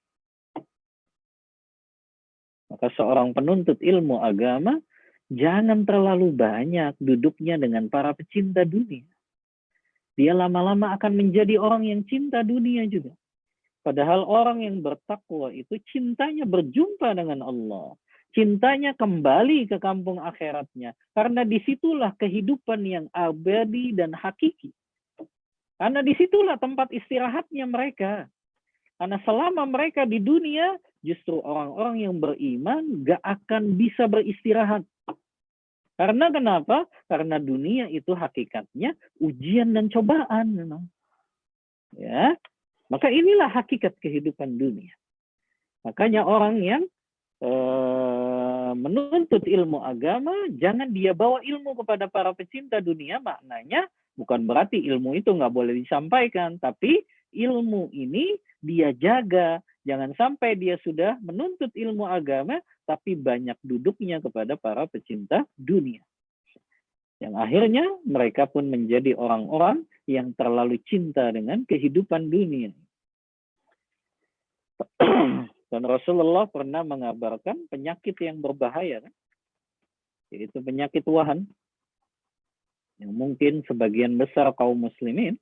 Maka seorang penuntut ilmu agama jangan terlalu banyak duduknya dengan para pecinta dunia. Dia lama-lama akan menjadi orang yang cinta dunia juga. Padahal orang yang bertakwa itu cintanya berjumpa dengan Allah. Cintanya kembali ke kampung akhiratnya. Karena disitulah kehidupan yang abadi dan hakiki. Karena disitulah tempat istirahatnya mereka. Karena selama mereka di dunia, justru orang-orang yang beriman gak akan bisa beristirahat. Karena kenapa? Karena dunia itu hakikatnya ujian dan cobaan memang. Ya, maka inilah hakikat kehidupan dunia. Makanya orang yang menuntut ilmu agama, jangan dia bawa ilmu kepada para pecinta dunia, maknanya bukan berarti ilmu itu nggak boleh disampaikan, tapi ilmu ini dia jaga. Jangan sampai dia sudah menuntut ilmu agama, tapi banyak duduknya kepada para pecinta dunia. Yang akhirnya mereka pun menjadi orang-orang yang terlalu cinta dengan kehidupan dunia. Dan Rasulullah pernah mengabarkan penyakit yang berbahaya, kan? Yaitu penyakit wahan. Yang mungkin sebagian besar kaum muslimin,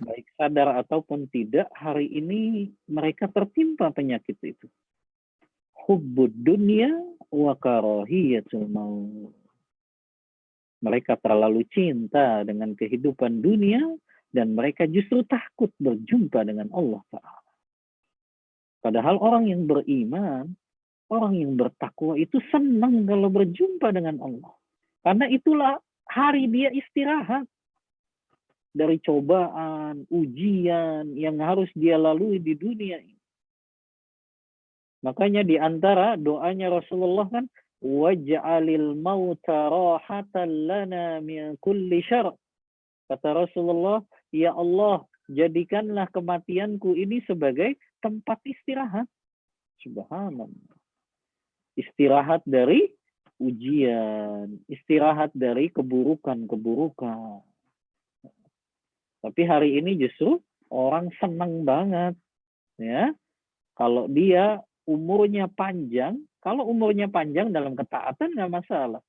baik sadar ataupun tidak, hari ini mereka tertimpa penyakit itu. Hubbud dunya wa karahiyatul maut. Mereka terlalu cinta dengan kehidupan dunia dan mereka justru takut berjumpa dengan Allah Ta'ala. Padahal orang yang beriman, orang yang bertakwa itu senang kalau berjumpa dengan Allah. Karena itulah hari dia istirahat dari cobaan, ujian yang harus dia lalui di dunia ini. Makanya di antara doanya Rasulullah kan, waj'alil mauta rahatan lana min kulli syarr. Kata Rasulullah, ya Allah, jadikanlah kematianku ini sebagai tempat istirahat. Subhanallah. Istirahat dari ujian, istirahat dari keburukan-keburukan. Tapi hari ini justru orang senang banget, ya. Kalau dia umurnya panjang, kalau umurnya panjang dalam ketaatan nggak masalah.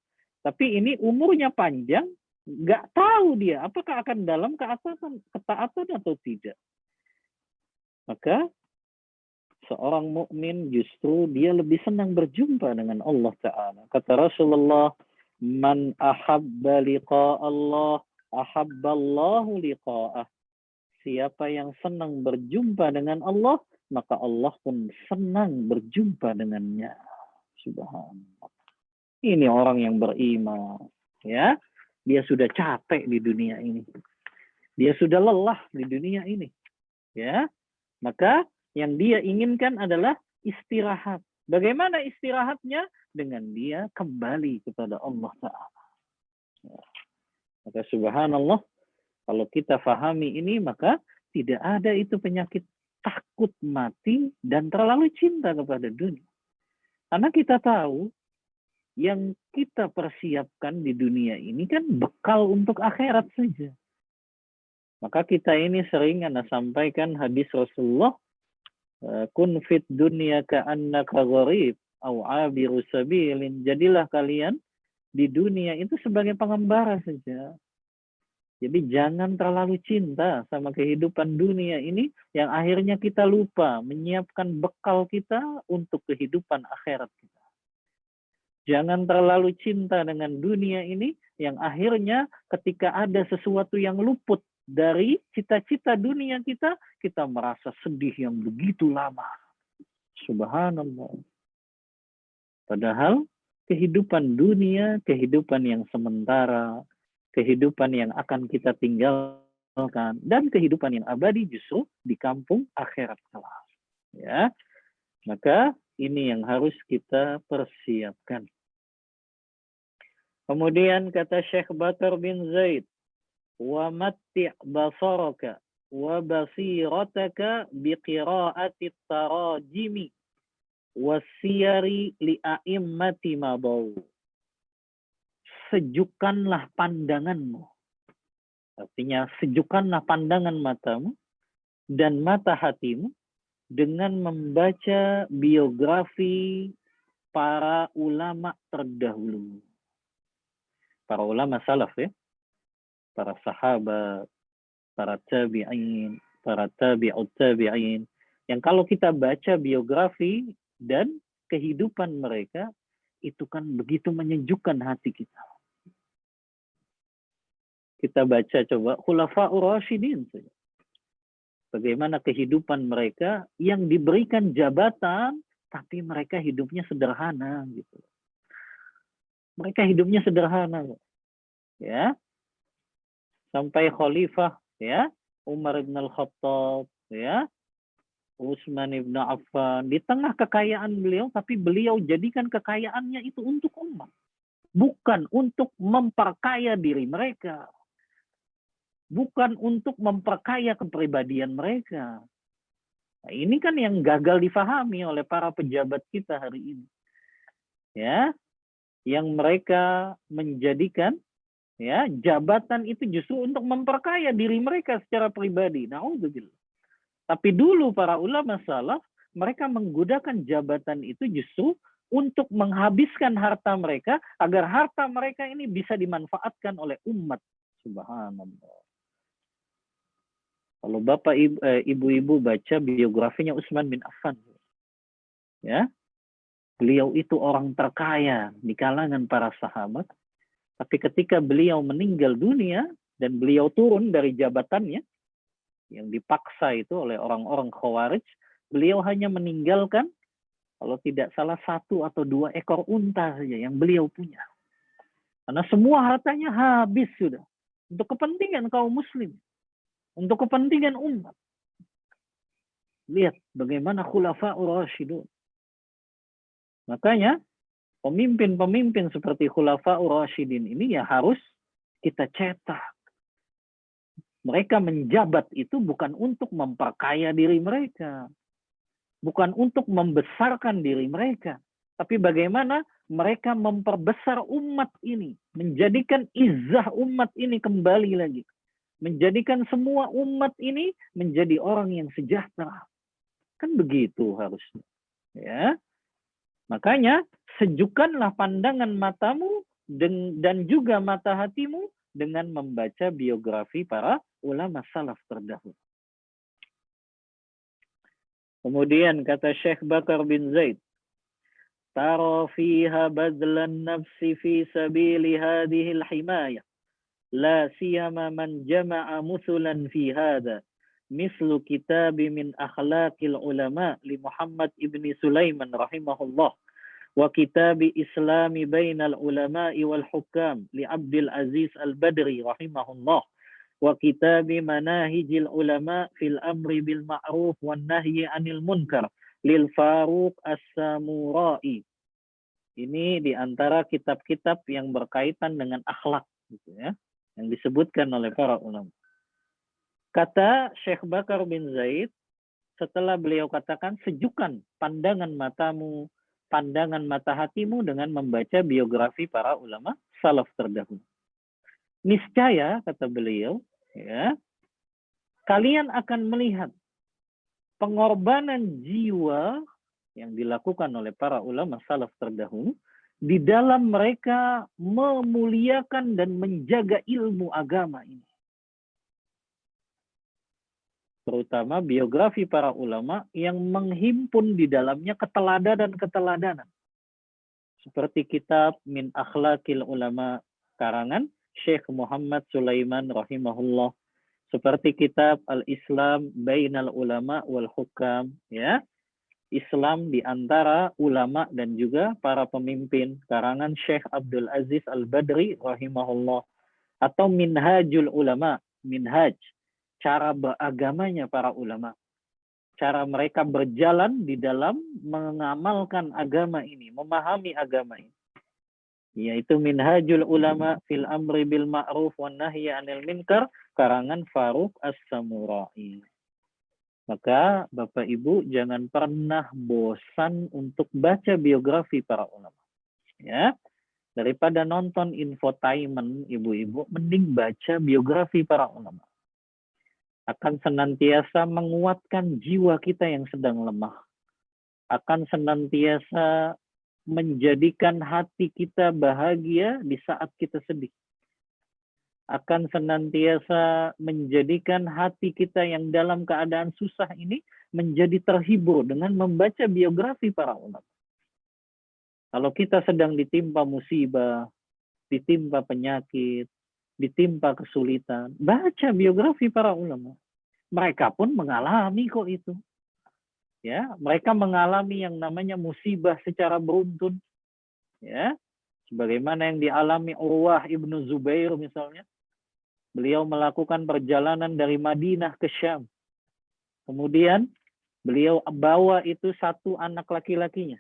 Tapi ini umurnya panjang, nggak tahu dia apakah akan dalam ketaatan atau tidak. Maka seorang mukmin justru dia lebih senang berjumpa dengan Allah Ta'ala. Kata Rasulullah, man ahabba liqa Allah, ahabballahu liqa'ah. Siapa yang senang berjumpa dengan Allah, maka Allah pun senang berjumpa dengannya. Subhanallah. Ini orang yang beriman, ya. Dia sudah capek di dunia ini. Dia sudah lelah di dunia ini. Ya, maka yang dia inginkan adalah istirahat. Bagaimana istirahatnya? Dengan dia kembali kepada Allah Ta'ala. Ya. Maka subhanallah, kalau kita fahami ini, maka tidak ada itu penyakit takut mati dan terlalu cinta kepada dunia. Karena kita tahu yang kita persiapkan di dunia ini kan bekal untuk akhirat saja. Maka kita ini sering Anda sampaikan hadis Rasulullah, kun fit dunya ka'annaka gharib au abiru sabilin. Jadilah kalian di dunia itu sebagai pengembara saja. Jadi jangan terlalu cinta sama kehidupan dunia ini yang akhirnya kita lupa menyiapkan bekal kita untuk kehidupan akhirat kita. Jangan terlalu cinta dengan dunia ini yang akhirnya ketika ada sesuatu yang luput dari cita-cita dunia kita, kita merasa sedih yang begitu lama. Subhanallah. Padahal kehidupan dunia, kehidupan yang sementara, kehidupan yang akan kita tinggalkan, dan kehidupan yang abadi justru di kampung akhirat kelak. Ya, maka ini yang harus kita persiapkan. Kemudian kata Syekh Bakar bin Zaid, wa matti' basaraka wa basirataka biqira'ati tarajimi wasiyari li'a'immati mabau. Sejukkanlah pandanganmu. Artinya sejukkanlah pandangan matamu dan mata hatimu dengan membaca biografi para ulama terdahulu. Para ulama salaf ya. Para sahabat, para tabi'in, para tabi'ut tabi'in. Yang kalau kita baca biografi dan kehidupan mereka, itu kan begitu menyejukkan hati kita. Kita baca coba Khulafaur Rasyidin saja. Bagaimana kehidupan mereka yang diberikan jabatan, tapi mereka hidupnya sederhana gitu. Mereka hidupnya sederhana. Ya. Sampai khalifah ya, Umar bin Al-Khattab ya, Utsman bin Affan, di tengah kekayaan beliau, tapi beliau jadikan kekayaannya itu untuk umat. Bukan untuk memperkaya diri mereka. Bukan untuk memperkaya kepribadian mereka. Nah, ini kan yang gagal difahami oleh para pejabat kita hari ini. Ya, yang mereka menjadikan ya jabatan itu justru untuk memperkaya diri mereka secara pribadi. Na'udzubillah. Tapi dulu para ulama salaf, mereka menggunakan jabatan itu justru untuk menghabiskan harta mereka agar harta mereka ini bisa dimanfaatkan oleh umat. Subhanallah. Kalau Bapak Ibu-ibu baca biografinya Utsman bin Affan. Ya. Beliau itu orang terkaya di kalangan para sahabat. Tapi ketika beliau meninggal dunia dan beliau turun dari jabatannya, yang dipaksa itu oleh orang-orang Khawarij, beliau hanya meninggalkan, kalau tidak salah 1 atau 2 ekor unta saja yang beliau punya. Karena semua hartanya habis sudah. Untuk kepentingan kaum muslim. Untuk kepentingan umat. Lihat bagaimana Khulafaur Rasyidun. Makanya, pemimpin-pemimpin seperti Khulafaur Rasyidin ini ya harus kita cetak. Mereka menjabat itu bukan untuk memperkaya diri mereka. Bukan untuk membesarkan diri mereka. Tapi bagaimana mereka memperbesar umat ini. Menjadikan izzah umat ini kembali lagi. Menjadikan semua umat ini menjadi orang yang sejahtera. Kan begitu harusnya. Ya. Makanya sejukkanlah pandangan matamu dan juga mata hatimu dengan membaca biografi para ulama salaf terdahulu. Kemudian kata Syekh Bakar bin Zaid, tara fiha badlan nafsi fi sabili hadhihi al-himayah, la siyama man jama'a musulan fi hadha, mislu kitab min akhlaqil ulama li Muhammad ibn Sulaiman rahimahullah, wa kitabi islami bainal ulama'i wal hukam li Abdul Aziz Al-Badri rahimahullah, wa kitabi manahijil ulama fil amri bil ma'ruf wan nahyi 'anil munkar lil Faruq As-Samurai. Ini di antara kitab-kitab yang berkaitan dengan akhlak gitu ya, yang disebutkan oleh para ulama. Kata Syekh Bakar bin Zaid, setelah beliau katakan, sejukkan pandangan matamu, pandangan mata hatimu dengan membaca biografi para ulama salaf terdahulu. Niscaya, kata beliau, ya, kalian akan melihat pengorbanan jiwa yang dilakukan oleh para ulama salaf terdahulu di dalam mereka memuliakan dan menjaga ilmu agama ini. Terutama biografi para ulama yang menghimpun di dalamnya keteladanan-keteladanan. Seperti kitab Min Akhlaqil Ulama karangan Syekh Muhammad Sulaiman rahimahullah. Seperti kitab Al-Islam Bainal Ulama wal Hukam, ya. Islam di antara ulama dan juga para pemimpin karangan Syekh Abdul Aziz Al-Badri rahimahullah, atau Minhajul Ulama, minhaj, cara beragamanya para ulama, cara mereka berjalan di dalam mengamalkan agama ini, memahami agama ini, yaitu Minhajul Ulama fil amri bil ma'ruf wan nahyi 'anil munkar karangan Faruq As-Samurai. Maka Bapak Ibu jangan pernah bosan untuk baca biografi para ulama. Ya, daripada nonton infotainment ibu-ibu, mending baca biografi para ulama. Akan senantiasa menguatkan jiwa kita yang sedang lemah. Akan senantiasa menjadikan hati kita bahagia di saat kita sedih. Akan senantiasa menjadikan hati kita yang dalam keadaan susah ini menjadi terhibur dengan membaca biografi para ulama. Kalau kita sedang ditimpa musibah, ditimpa penyakit, ditimpa kesulitan, baca biografi para ulama. Mereka pun mengalami kok itu. Ya, mereka mengalami yang namanya musibah secara beruntun. Ya, sebagaimana yang dialami Urwah ibnu Zubair misalnya. Beliau melakukan perjalanan dari Madinah ke Syam. Kemudian beliau bawa itu satu anak laki-lakinya.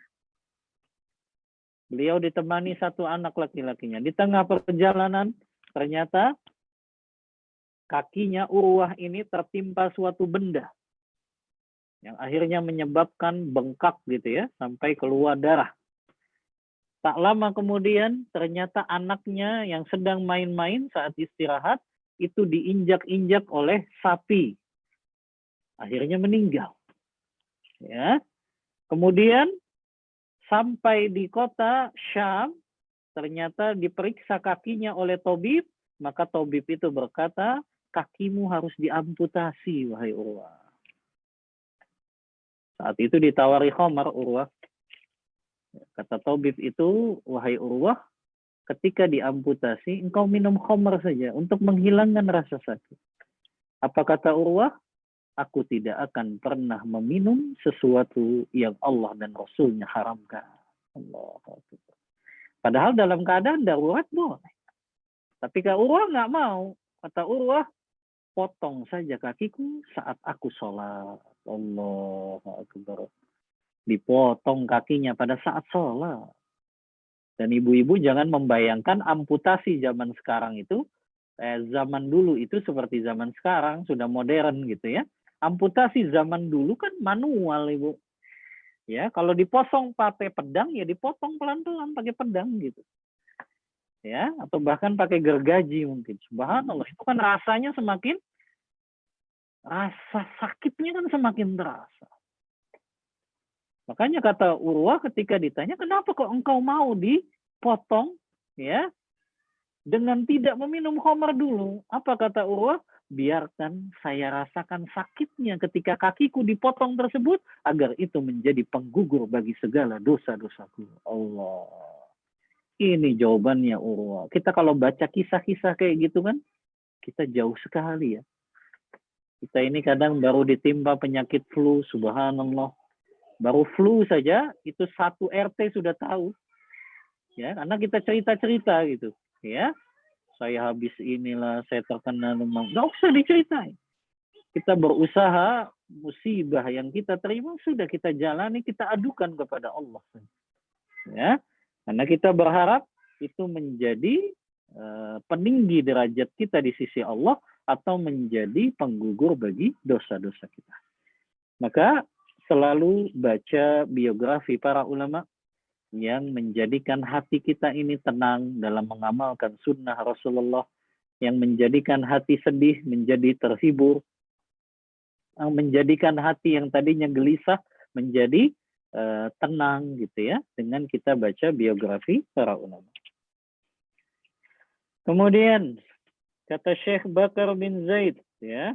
Beliau ditemani satu anak laki-lakinya. Di tengah perjalanan ternyata kakinya Urwah ini tertimpa suatu benda yang akhirnya menyebabkan bengkak gitu ya, sampai keluar darah. Tak lama kemudian ternyata anaknya yang sedang main-main saat istirahat itu diinjak-injak oleh sapi. Akhirnya meninggal. Ya. Kemudian sampai di kota Syam, ternyata diperiksa kakinya oleh tabib, maka tabib itu berkata, kakimu harus diamputasi, wahai Urwah. Saat itu ditawari khamar Urwah. Kata tabib itu, wahai Urwah, ketika diamputasi, engkau minum khamar saja untuk menghilangkan rasa sakit. Apa kata Urwah? Aku tidak akan pernah meminum sesuatu yang Allah dan Rasulnya haramkan. Allah. Padahal dalam keadaan darurat boleh. Tapi kata Urwah nggak mau. Kata Urwah, potong saja kakiku saat aku sholat. Allah Akbar. Dipotong kakinya pada saat sholat. Dan ibu-ibu jangan membayangkan amputasi zaman sekarang itu, zaman dulu itu seperti zaman sekarang, sudah modern gitu ya. Amputasi zaman dulu kan manual, Ibu. Ya, kalau dipotong pakai pedang, ya dipotong pelan-pelan pakai pedang gitu. Ya, atau bahkan pakai gergaji mungkin. Subhanallah, itu kan rasanya semakin, rasa sakitnya kan semakin terasa. Makanya kata Urwah ketika ditanya, kenapa kok engkau mau dipotong ya dengan tidak meminum khamar dulu? Apa kata Urwah? Biarkan saya rasakan sakitnya ketika kakiku dipotong tersebut, agar itu menjadi penggugur bagi segala dosa-dosaku. Allah. Ini jawabannya Urwah. Kita kalau baca kisah-kisah kayak gitu kan, kita jauh sekali ya. Kita ini kadang baru ditimpa penyakit flu, subhanallah. Baru flu saja itu satu RT sudah tahu, ya, karena kita cerita-cerita gitu, ya. Saya habis inilah, saya terkena demam. Nggak usah diceritain. Kita berusaha, musibah yang kita terima sudah kita jalani, kita adukan kepada Allah, ya. Karena kita berharap itu menjadi peninggi derajat kita di sisi Allah atau menjadi penggugur bagi dosa-dosa kita. Maka selalu baca biografi para ulama yang menjadikan hati kita ini tenang dalam mengamalkan sunnah Rasulullah, yang menjadikan hati sedih menjadi terhibur, yang menjadikan hati yang tadinya gelisah menjadi tenang gitu ya, dengan kita baca biografi para ulama. Kemudian kata Syekh Bakar bin Zaid, ya,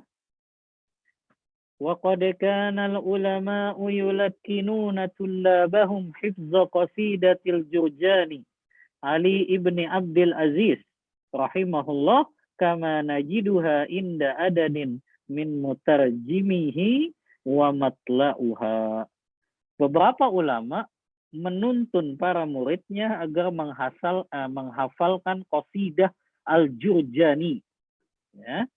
وَقَدْ كَانَ الْعُلَمَاءُ يُلَكِّنُونَ طُلَّابَهُمْ حِفْظَ قَصِيدَةِ الْجُرْجَانِ عَلِي بْنِ عَبْدِ الْعَزِيزِ رحمه الله كَمَا نَجِدُهَا عِنْدَ عَدَدٍ مِنْ مُتَرْجِمِهِ وَمَطْلَعُهَا. Beberapa ulama menuntun para muridnya agar menghafalkan qasidah Al-Jurjani, ya,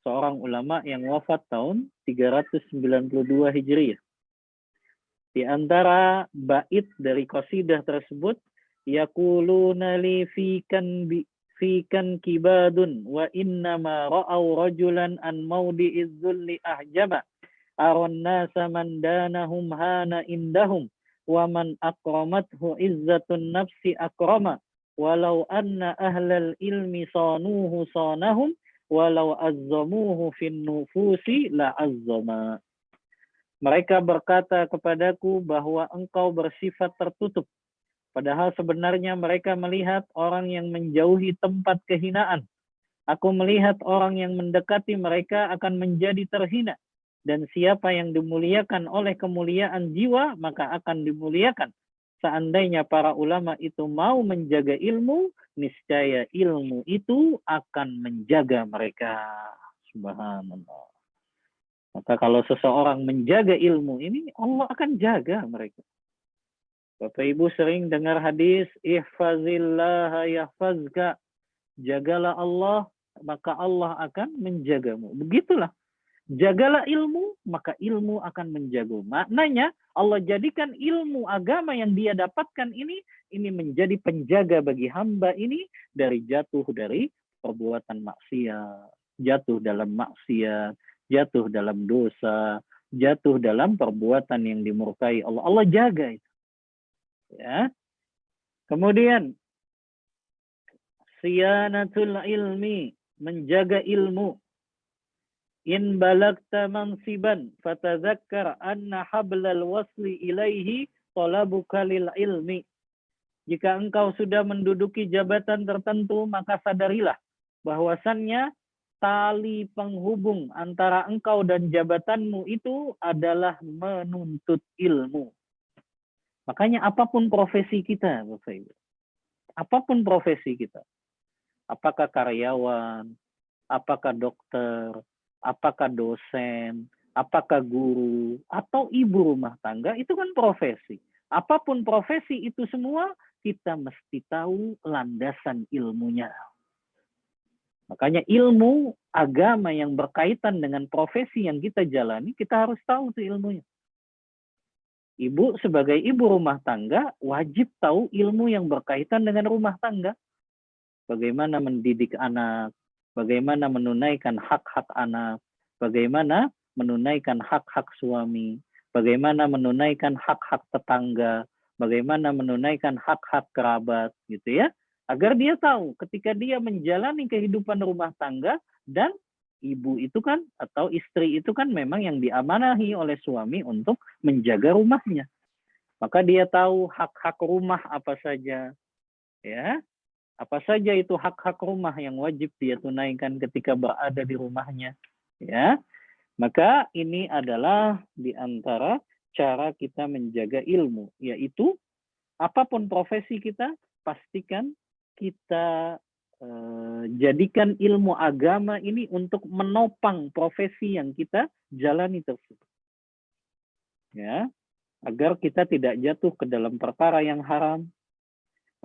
seorang ulama yang wafat tahun 392 Hijriah. Di antara bait dari qasidah tersebut, yaquluna li fikan kibadun wa innama ra'au rajulan an maudi'iz zulli ahjama aron nasa man danahum hana indahum wa man akramathu izzatun nafsi akrama walau anna ahlal ilmi sanuhu sanahum walau azzamuhu fin nufusi la azzama. Mereka berkata kepadaku bahwa engkau bersifat tertutup, padahal sebenarnya mereka melihat orang yang menjauhi tempat kehinaan. Aku melihat orang yang mendekati mereka akan menjadi terhina, dan siapa yang dimuliakan oleh kemuliaan jiwa maka akan dimuliakan. Seandainya para ulama itu mau menjaga ilmu, niscaya ilmu itu akan menjaga mereka. Subhanallah. Maka kalau seseorang menjaga ilmu ini, Allah akan jaga mereka. Bapak Ibu sering dengar hadis, ihfazillah yahfazka. Jagalah Allah, maka Allah akan menjagamu. Begitulah. Jagalah ilmu, maka ilmu akan menjagamu. Maknanya Allah jadikan ilmu agama yang dia dapatkan ini menjadi penjaga bagi hamba ini dari jatuh dari perbuatan maksiat, jatuh dalam maksiat, jatuh dalam dosa, jatuh dalam perbuatan yang dimurkai Allah. Allah jaga itu. Ya. Kemudian siyanatul ilmi, menjaga ilmu. In balagta mansiban fatadzakkar anna hablal wasli ilaihi talabuka lil ilmi. Jika engkau sudah menduduki jabatan tertentu, maka sadarilah bahwasannya tali penghubung antara engkau dan jabatanmu itu adalah menuntut ilmu. Makanya apapun profesi kita, Bapak Ibu, apapun profesi kita, apakah karyawan, apakah dokter, apakah dosen, apakah guru, atau ibu rumah tangga, itu kan profesi. Apapun profesi itu semua, kita mesti tahu landasan ilmunya. Makanya ilmu agama yang berkaitan dengan profesi yang kita jalani, kita harus tahu tuh ilmunya. Ibu sebagai ibu rumah tangga, wajib tahu ilmu yang berkaitan dengan rumah tangga. Bagaimana mendidik anak, bagaimana menunaikan hak-hak anak, bagaimana menunaikan hak-hak suami, bagaimana menunaikan hak-hak tetangga, bagaimana menunaikan hak-hak kerabat, gitu ya. Agar dia tahu ketika dia menjalani kehidupan rumah tangga, dan ibu itu kan atau istri itu kan memang yang diamanahi oleh suami untuk menjaga rumahnya. Maka dia tahu hak-hak rumah apa saja, ya. Apa saja itu hak-hak rumah yang wajib dia tunaikan ketika berada di rumahnya, ya. Maka ini adalah di antara cara kita menjaga ilmu, yaitu apapun profesi kita, pastikan kita jadikan ilmu agama ini untuk menopang profesi yang kita jalani tersebut. Ya. agar kita tidak jatuh ke dalam perkara yang haram,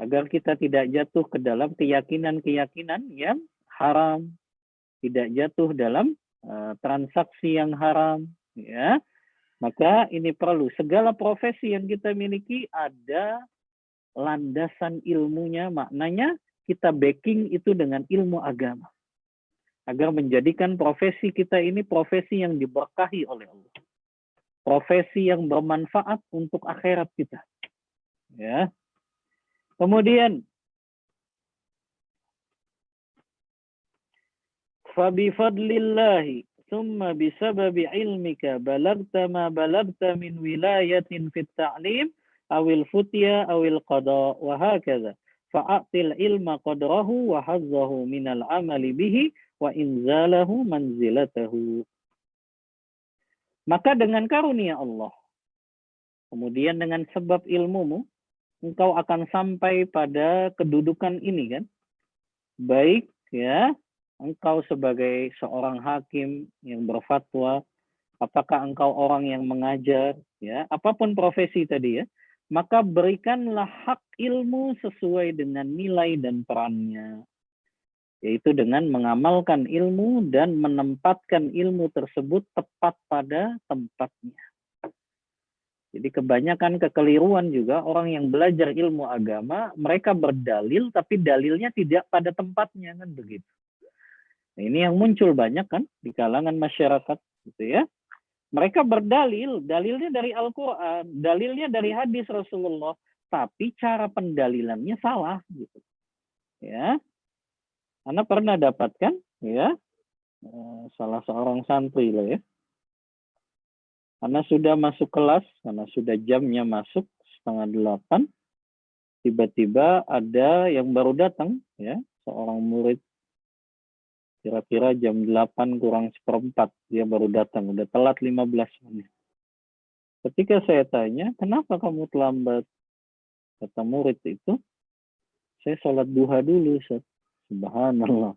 agar kita tidak jatuh ke dalam keyakinan-keyakinan yang haram, tidak jatuh dalam transaksi yang haram, ya. Maka ini perlu, segala profesi yang kita miliki ada landasan ilmunya, maknanya kita backing itu dengan ilmu agama. Agar menjadikan profesi kita ini profesi yang diberkahi oleh Allah. Profesi yang bermanfaat untuk akhirat kita. Ya. Kemudian, fabifadlillahi thumma bisababi ilmika balagta ma balagta min wilayatin fit ta'lim awil futya awil qada wa hakadha fa'atil ilma qadrahu wa hazzahu minal amali bihi wa inzalahu manzilatahu. Maka dengan karunia Allah, kemudian dengan sebab ilmumu, engkau akan sampai pada kedudukan ini kan. Baik ya, engkau sebagai seorang hakim yang berfatwa, apakah engkau orang yang mengajar, ya, apapun profesi tadi ya, maka berikanlah hak ilmu sesuai dengan nilai dan perannya, yaitu dengan mengamalkan ilmu dan menempatkan ilmu tersebut tepat pada tempatnya. Jadi kebanyakan kekeliruan juga orang yang belajar ilmu agama, mereka berdalil tapi dalilnya tidak pada tempatnya kan begitu. Nah, ini yang muncul banyak kan di kalangan masyarakat gitu ya. Mereka berdalil, dalilnya dari Al-Qur'an, dalilnya dari hadis Rasulullah, tapi cara pendalilannya salah gitu. Ya. Anda pernah dapatkan ya salah seorang santri lah ya. Karena sudah masuk kelas, karena sudah jamnya masuk 7:30, tiba-tiba ada yang baru datang, ya, seorang murid. Kira-kira jam 8 kurang 1/4 dia baru datang, udah telat 15 menit. Ketika saya tanya, kenapa kamu terlambat? Kata murid itu, saya sholat duha dulu, Ustaz. Subhanallah.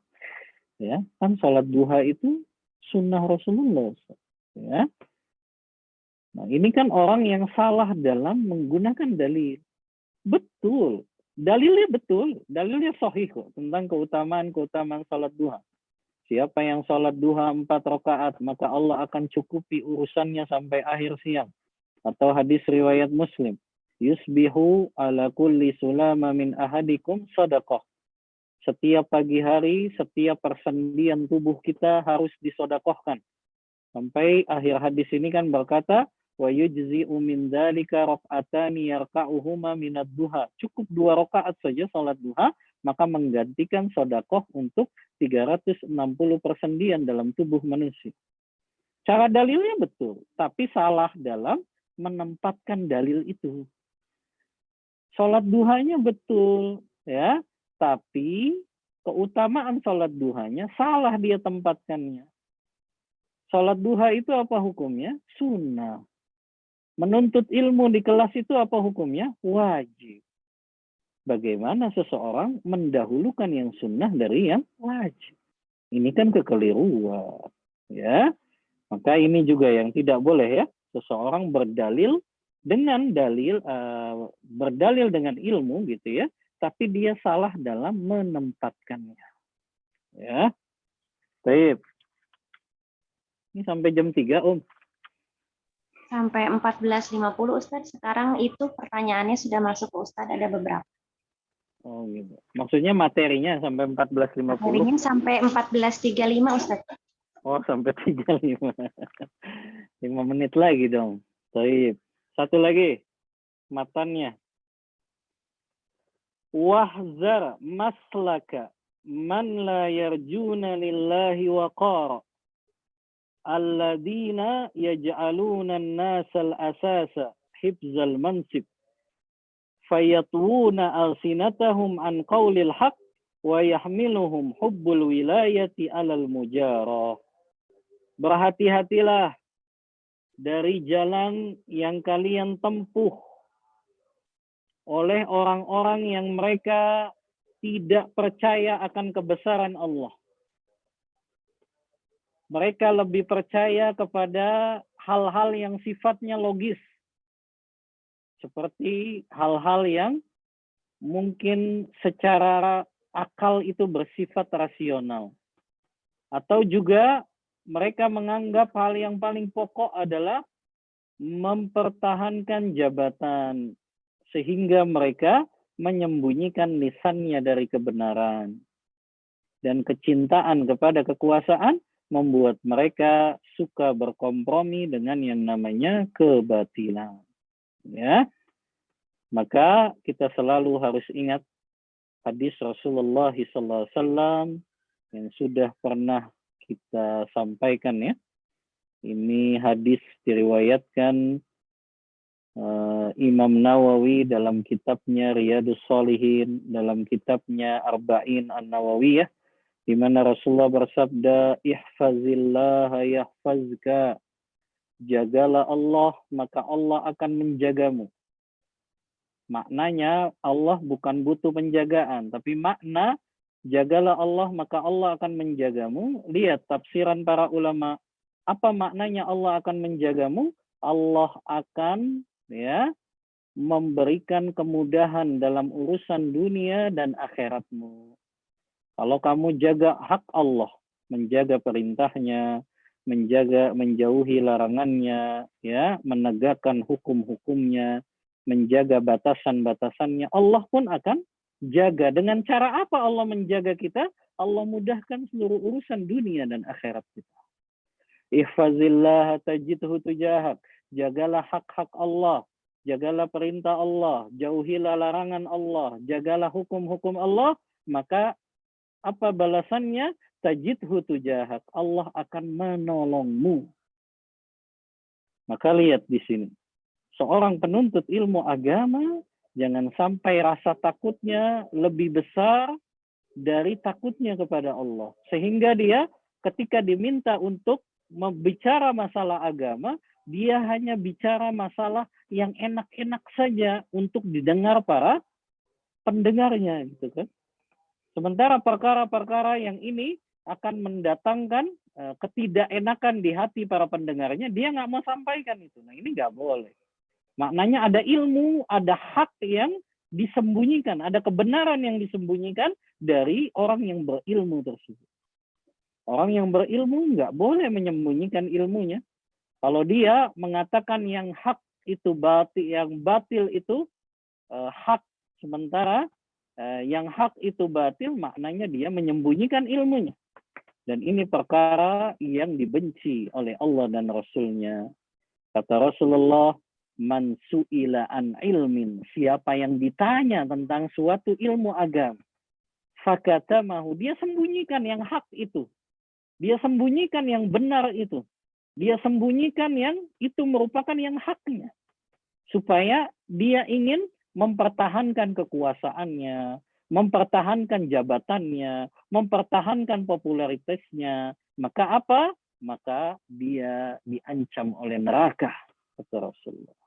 Ya, kan sholat duha itu sunnah Rasulullah, Ustaz. Ya. Nah, ini kan orang yang salah dalam menggunakan dalil. Betul. Dalilnya betul. Dalilnya sahih kok tentang keutamaan salat duha. Siapa yang salat duha 4 rakaat, maka Allah akan cukupi urusannya sampai akhir siang. Atau hadis riwayat Muslim. Yusbihu ala kulli sulama min ahadikum sadaqah. Setiap pagi hari, setiap persendian tubuh kita harus disodakohkan. Sampai akhir hadis ini kan berkata, wa yujzi'u min dzalika rak'atani yarka'uhuma minad duha. Cukup 2 rakaat saja salat duha, maka menggantikan sedekah untuk 360 persendian dalam tubuh manusia. Cara dalilnya betul, tapi salah dalam menempatkan dalil itu. Salat duhanya betul, ya, tapi keutamaan salat duhanya salah dia tempatkannya. Salat duha itu apa hukumnya? Sunnah. Menuntut ilmu di kelas itu apa hukumnya? Wajib. Bagaimana seseorang mendahulukan yang sunnah dari yang wajib? Ini kan kekeliruan. Ya. Maka ini juga yang tidak boleh ya. Seseorang berdalil dengan berdalil dengan ilmu gitu ya. Tapi dia salah dalam menempatkannya. Ya. Baik. Ini sampai jam 3, Om.
Sampai 14.50 Ustadz. Sekarang itu pertanyaannya sudah masuk ke Ustadz, ada beberapa.
Oh gitu. Maksudnya materinya sampai 14.50.
Materinya sampai 14.35 Ustadz.
Oh sampai 35. 5 menit lagi dong. Baik. Satu lagi. Matannya. Wahzar maslaka man la yarjuna lillahi waqara. Alladzina yaj'aluna an-nasa al-asasa hifzal mansib fayatwuna alsinatahum an qawlil haq wa yahmiluhum hubbul wilayati alal mujarah. Berhati-hatilah dari jalan yang kalian tempuh oleh orang-orang yang mereka tidak percaya akan kebesaran Allah. Mereka lebih percaya kepada hal-hal yang sifatnya logis. seperti hal-hal yang mungkin secara akal itu bersifat rasional. Atau juga mereka menganggap hal yang paling pokok adalah mempertahankan jabatan, sehingga mereka menyembunyikan lisannya dari kebenaran. Dan kecintaan kepada kekuasaan membuat mereka suka berkompromi dengan yang namanya kebatilan. Ya, maka kita selalu harus ingat hadis Rasulullah SAW yang sudah pernah kita sampaikan ya. Ini hadis diriwayatkan Imam Nawawi dalam kitabnya Riyadhus Shalihin, dalam kitabnya Arba'in An-Nawawiyah, di mana Rasulullah bersabda, "Ihfazillah yahfazka." Jagalah Allah, maka Allah akan menjagamu. Maknanya Allah bukan butuh penjagaan, tapi makna jagalah Allah, maka Allah akan menjagamu. Lihat tafsiran para ulama. Apa maknanya Allah akan menjagamu? Allah akan memberikan kemudahan dalam urusan dunia dan akhiratmu. Kalau kamu jaga hak Allah, menjaga perintahnya, menjauhi larangannya, ya, menegakkan hukum-hukumnya, menjaga batasan-batasannya, Allah pun akan jaga. Dengan cara apa Allah menjaga kita? Allah mudahkan seluruh urusan dunia dan akhirat kita. Ihfazillah tajidhu tujahak. Jagalah hak-hak Allah, jagalah perintah Allah, jauhilah larangan Allah, jagalah hukum-hukum Allah, maka apa balasannya? Tajidhu tujahak. Allah akan menolongmu. Maka lihat di sini. Seorang penuntut ilmu agama, jangan sampai rasa takutnya lebih besar dari takutnya kepada Allah. Sehingga dia ketika diminta untuk bicara masalah agama, dia hanya bicara masalah yang enak-enak saja untuk didengar para pendengarnya, gitu kan. Sementara perkara-perkara yang ini akan mendatangkan ketidakenakan di hati para pendengarnya, dia nggak mau sampaikan itu. Nah, ini nggak boleh. Maknanya ada ilmu, ada hak yang disembunyikan, ada kebenaran yang disembunyikan dari orang yang berilmu tersebut. Orang yang berilmu nggak boleh menyembunyikan ilmunya. Kalau dia mengatakan yang hak itu batil, yang batil itu hak, sementara yang hak itu batil, maknanya dia menyembunyikan ilmunya. Dan ini perkara yang dibenci oleh Allah dan Rasulnya. Kata Rasulullah, man su'ila an ilmin, siapa yang ditanya tentang suatu ilmu agama, fakatamahu, dia sembunyikan yang hak itu, dia sembunyikan yang benar itu, dia sembunyikan yang itu merupakan yang haknya, supaya dia ingin mempertahankan kekuasaannya, mempertahankan jabatannya, mempertahankan popularitasnya, maka apa? Maka dia diancam oleh neraka, kata Rasulullah.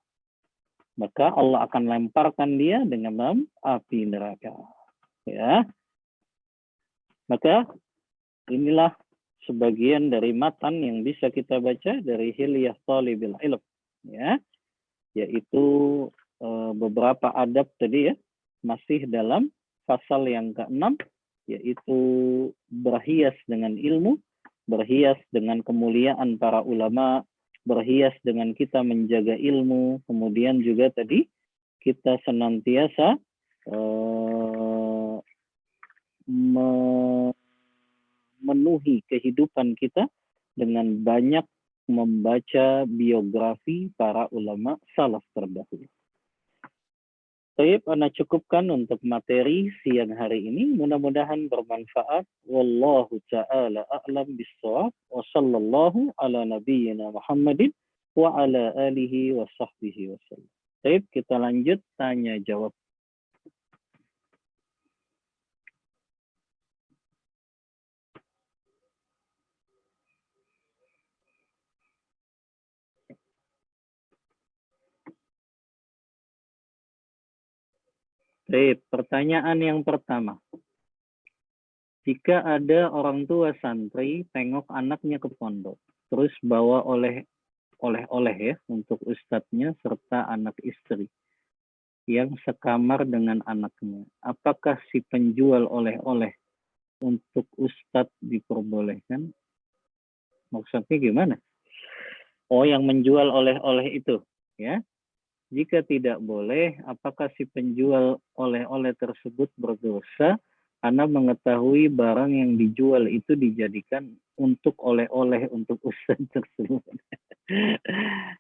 Maka Allah akan lemparkan dia dengan api neraka. Ya. Maka inilah sebagian dari matan yang bisa kita baca dari Hilyah Thalibil Ilm, ya, yaitu beberapa adab tadi ya, masih dalam pasal yang ke-6, yaitu berhias dengan ilmu, berhias dengan kemuliaan para ulama, berhias dengan kita menjaga ilmu, kemudian juga tadi kita senantiasa memenuhi kehidupan kita dengan banyak membaca biografi para ulama salaf terdahulu. Baik, Ana cukupkan untuk materi siang hari ini. Mudah-mudahan bermanfaat. Wallahu ta'ala a'lam bis-shawab. Wa sallallahu ala nabiyyina Muhammadin wa ala alihi wa sahbihi wasallam. Baik, kita lanjut tanya jawab. Baik, pertanyaan yang pertama. Jika ada orang tua santri tengok anaknya ke pondok, terus bawa oleh-oleh ya untuk ustadznya serta anak istri. yang sekamar dengan anaknya. Apakah si penjual oleh-oleh untuk ustadz diperbolehkan? Maksudnya gimana? Oh, yang menjual oleh-oleh itu, ya. Jika tidak boleh, apakah si penjual oleh-oleh tersebut berdosa karena mengetahui barang yang dijual itu dijadikan untuk oleh-oleh untuk ustadz tersebut?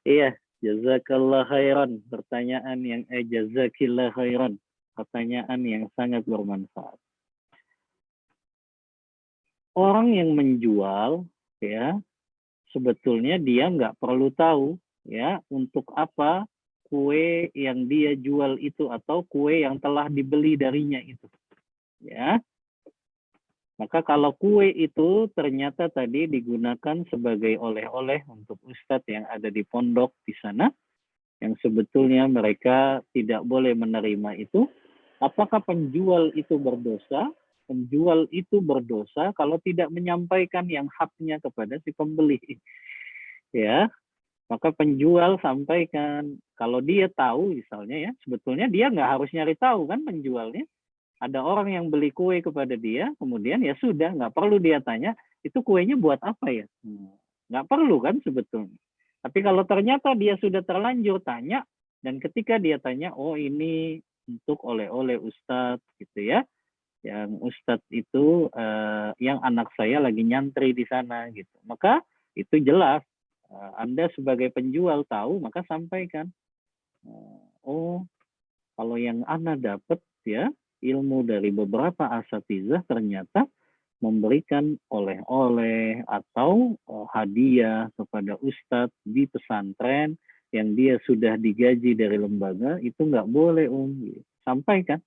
Iya, jazakallah khairan. Pertanyaan yang jazakillah khairan. Pertanyaan yang sangat bermanfaat. Orang yang menjual, ya, sebetulnya dia nggak perlu tahu, ya, untuk apa kue yang dia jual itu atau kue yang telah dibeli darinya itu, ya. Maka kalau kue itu ternyata tadi digunakan sebagai oleh-oleh untuk ustadz yang ada di pondok di sana, yang sebetulnya mereka tidak boleh menerima itu, apakah penjual itu berdosa? Penjual itu berdosa kalau tidak menyampaikan yang haknya kepada si pembeli. Ya, maka penjual sampaikan. Kalau dia tahu misalnya ya, sebetulnya dia nggak harus nyari tahu kan penjualnya. Ada orang yang beli kue kepada dia, kemudian ya sudah, nggak perlu dia tanya, itu kuenya buat apa ya? Nggak perlu kan sebetulnya. Tapi kalau ternyata dia sudah terlanjur tanya, dan ketika dia tanya, oh ini untuk oleh-oleh Ustadz gitu ya, yang Ustadz itu yang anak saya lagi nyantri di sana gitu. Maka itu jelas, Anda sebagai penjual tahu, maka sampaikan. Oh, kalau yang Anda dapat ya, ilmu dari beberapa asatizah ternyata memberikan oleh-oleh atau hadiah kepada ustadz di pesantren yang dia sudah digaji dari lembaga, itu nggak boleh sampaikan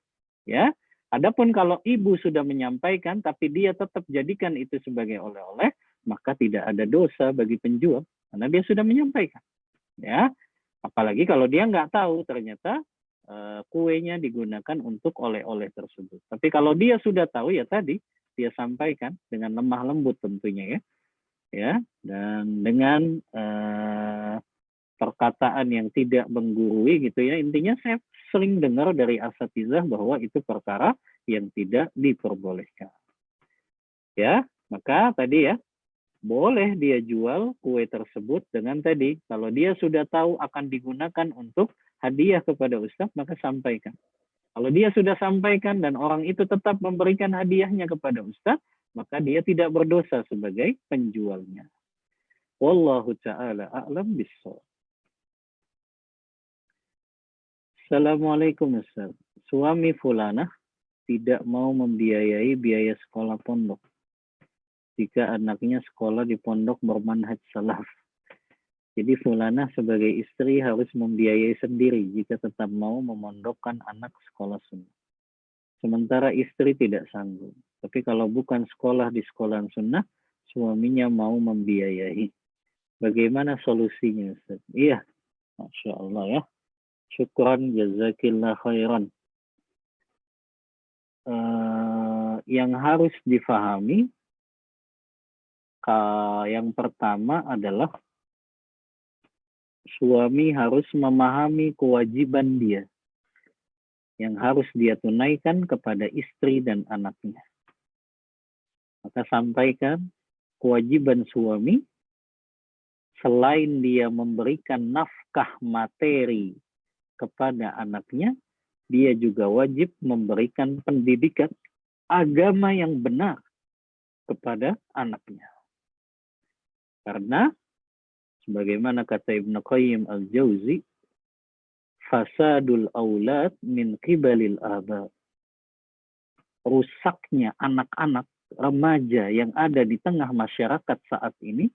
ya. Adapun kalau ibu sudah menyampaikan tapi dia tetap jadikan itu sebagai oleh-oleh, maka tidak ada dosa bagi penjual karena dia sudah menyampaikan ya. Apalagi kalau dia nggak tahu ternyata kuenya digunakan untuk oleh-oleh tersebut. Tapi kalau dia sudah tahu ya tadi dia sampaikan dengan lemah lembut tentunya ya, dan dengan perkataan yang tidak menggurui gitu ya. Intinya saya sering dengar dari asatizah bahwa itu perkara yang tidak diperbolehkan. Ya, maka tadi ya boleh dia jual kue tersebut dengan tadi kalau dia sudah tahu akan digunakan untuk hadiah kepada ustadz maka sampaikan. Kalau dia sudah sampaikan dan orang itu tetap memberikan hadiahnya kepada ustadz, maka dia tidak berdosa sebagai penjualnya. Wallahu ta'ala a'lam bissawab. Assalamualaikum Ustaz. Suami fulanah tidak mau membiayai biaya sekolah pondok jika anaknya sekolah di pondok bermanhaj salaf. Jadi fulanah sebagai istri harus membiayai sendiri jika tetap mau memondokkan anak sekolah sunnah. Sementara istri tidak sanggup. Tapi kalau bukan sekolah di sekolah sunnah, suaminya mau membiayai. Bagaimana solusinya Ustaz? Iya, Masya Allah ya. Syukran, jazakillah khairan. Yang harus difahami, yang pertama adalah suami harus memahami kewajiban dia yang harus dia tunaikan kepada istri dan anaknya. Maka sampaikan kewajiban suami, selain dia memberikan nafkah materi kepada anaknya, dia juga wajib memberikan pendidikan agama yang benar kepada anaknya. Karena sebagaimana kata Ibnu Qayyim al-Jauzi, fasadul aulad min qibalil aba. Rusaknya anak-anak remaja yang ada di tengah masyarakat saat ini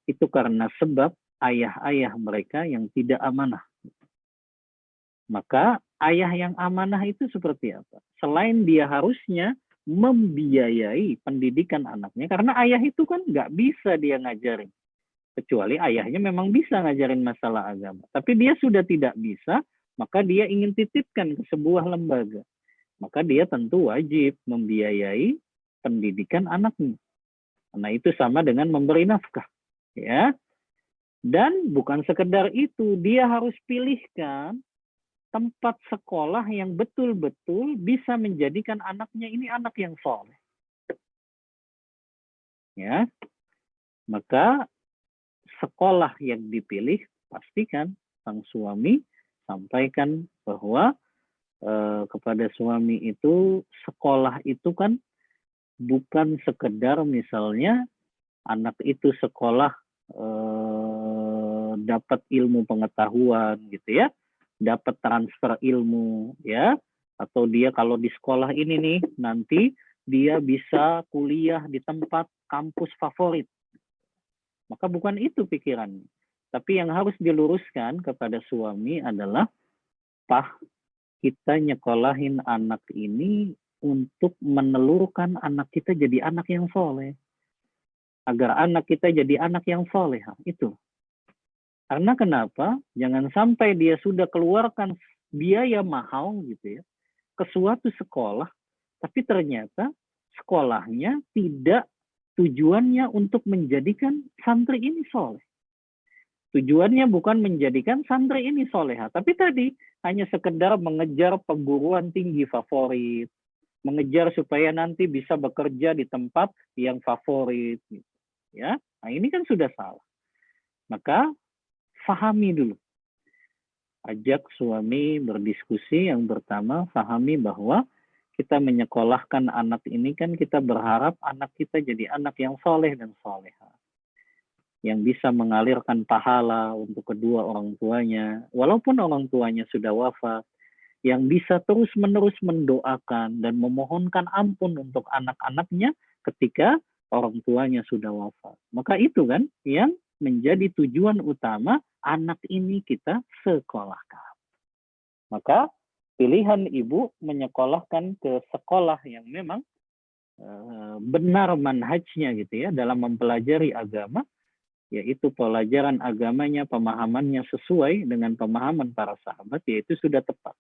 itu karena sebab ayah-ayah mereka yang tidak amanah. Maka ayah yang amanah itu seperti apa? Selain dia harusnya membiayai pendidikan anaknya, karena ayah itu kan nggak bisa dia ngajarin. Kecuali ayahnya memang bisa ngajarin masalah agama. Tapi dia sudah tidak bisa, maka dia ingin titipkan ke sebuah lembaga. Maka dia tentu wajib membiayai pendidikan anaknya. Karena itu sama dengan memberi nafkah. Ya. Dan bukan sekedar itu, dia harus pilihkan tempat sekolah yang betul-betul bisa menjadikan anaknya ini anak yang soleh. Ya, maka sekolah yang dipilih pastikan sang suami sampaikan bahwa kepada suami itu sekolah itu kan bukan sekedar misalnya anak itu sekolah dapat ilmu pengetahuan gitu ya, dapat transfer ilmu ya, atau dia kalau di sekolah ini nih nanti dia bisa kuliah di tempat kampus favorit. Maka bukan itu pikirannya. Tapi yang harus diluruskan kepada suami adalah, Pak, kita nyekolahin anak ini untuk menelurkan anak kita jadi anak yang soleh. Agar anak kita jadi anak yang soleh. Itu. Karena kenapa? Jangan sampai dia sudah keluarkan biaya mahal gitu ya ke suatu sekolah, tapi ternyata sekolahnya tidak tujuannya untuk menjadikan santri ini soleh. Tujuannya bukan menjadikan santri ini soleha, tapi tadi hanya sekedar mengejar perguruan tinggi favorit, mengejar supaya nanti bisa bekerja di tempat yang favorit. Ya, nah ini kan sudah salah. Maka fahami dulu. Ajak suami berdiskusi. Yang pertama, fahami bahwa kita menyekolahkan anak ini kan kita berharap anak kita jadi anak yang soleh dan soleha, yang bisa mengalirkan pahala untuk kedua orang tuanya, walaupun orang tuanya sudah wafat, yang bisa terus-menerus mendoakan dan memohonkan ampun untuk anak-anaknya ketika orang tuanya sudah wafat. Maka itu kan yang menjadi tujuan utama anak ini kita sekolahkan. Maka pilihan ibu menyekolahkan ke sekolah yang memang benar manhajnya gitu ya dalam mempelajari agama, yaitu pelajaran agamanya, pemahamannya sesuai dengan pemahaman para sahabat, yaitu sudah tepat.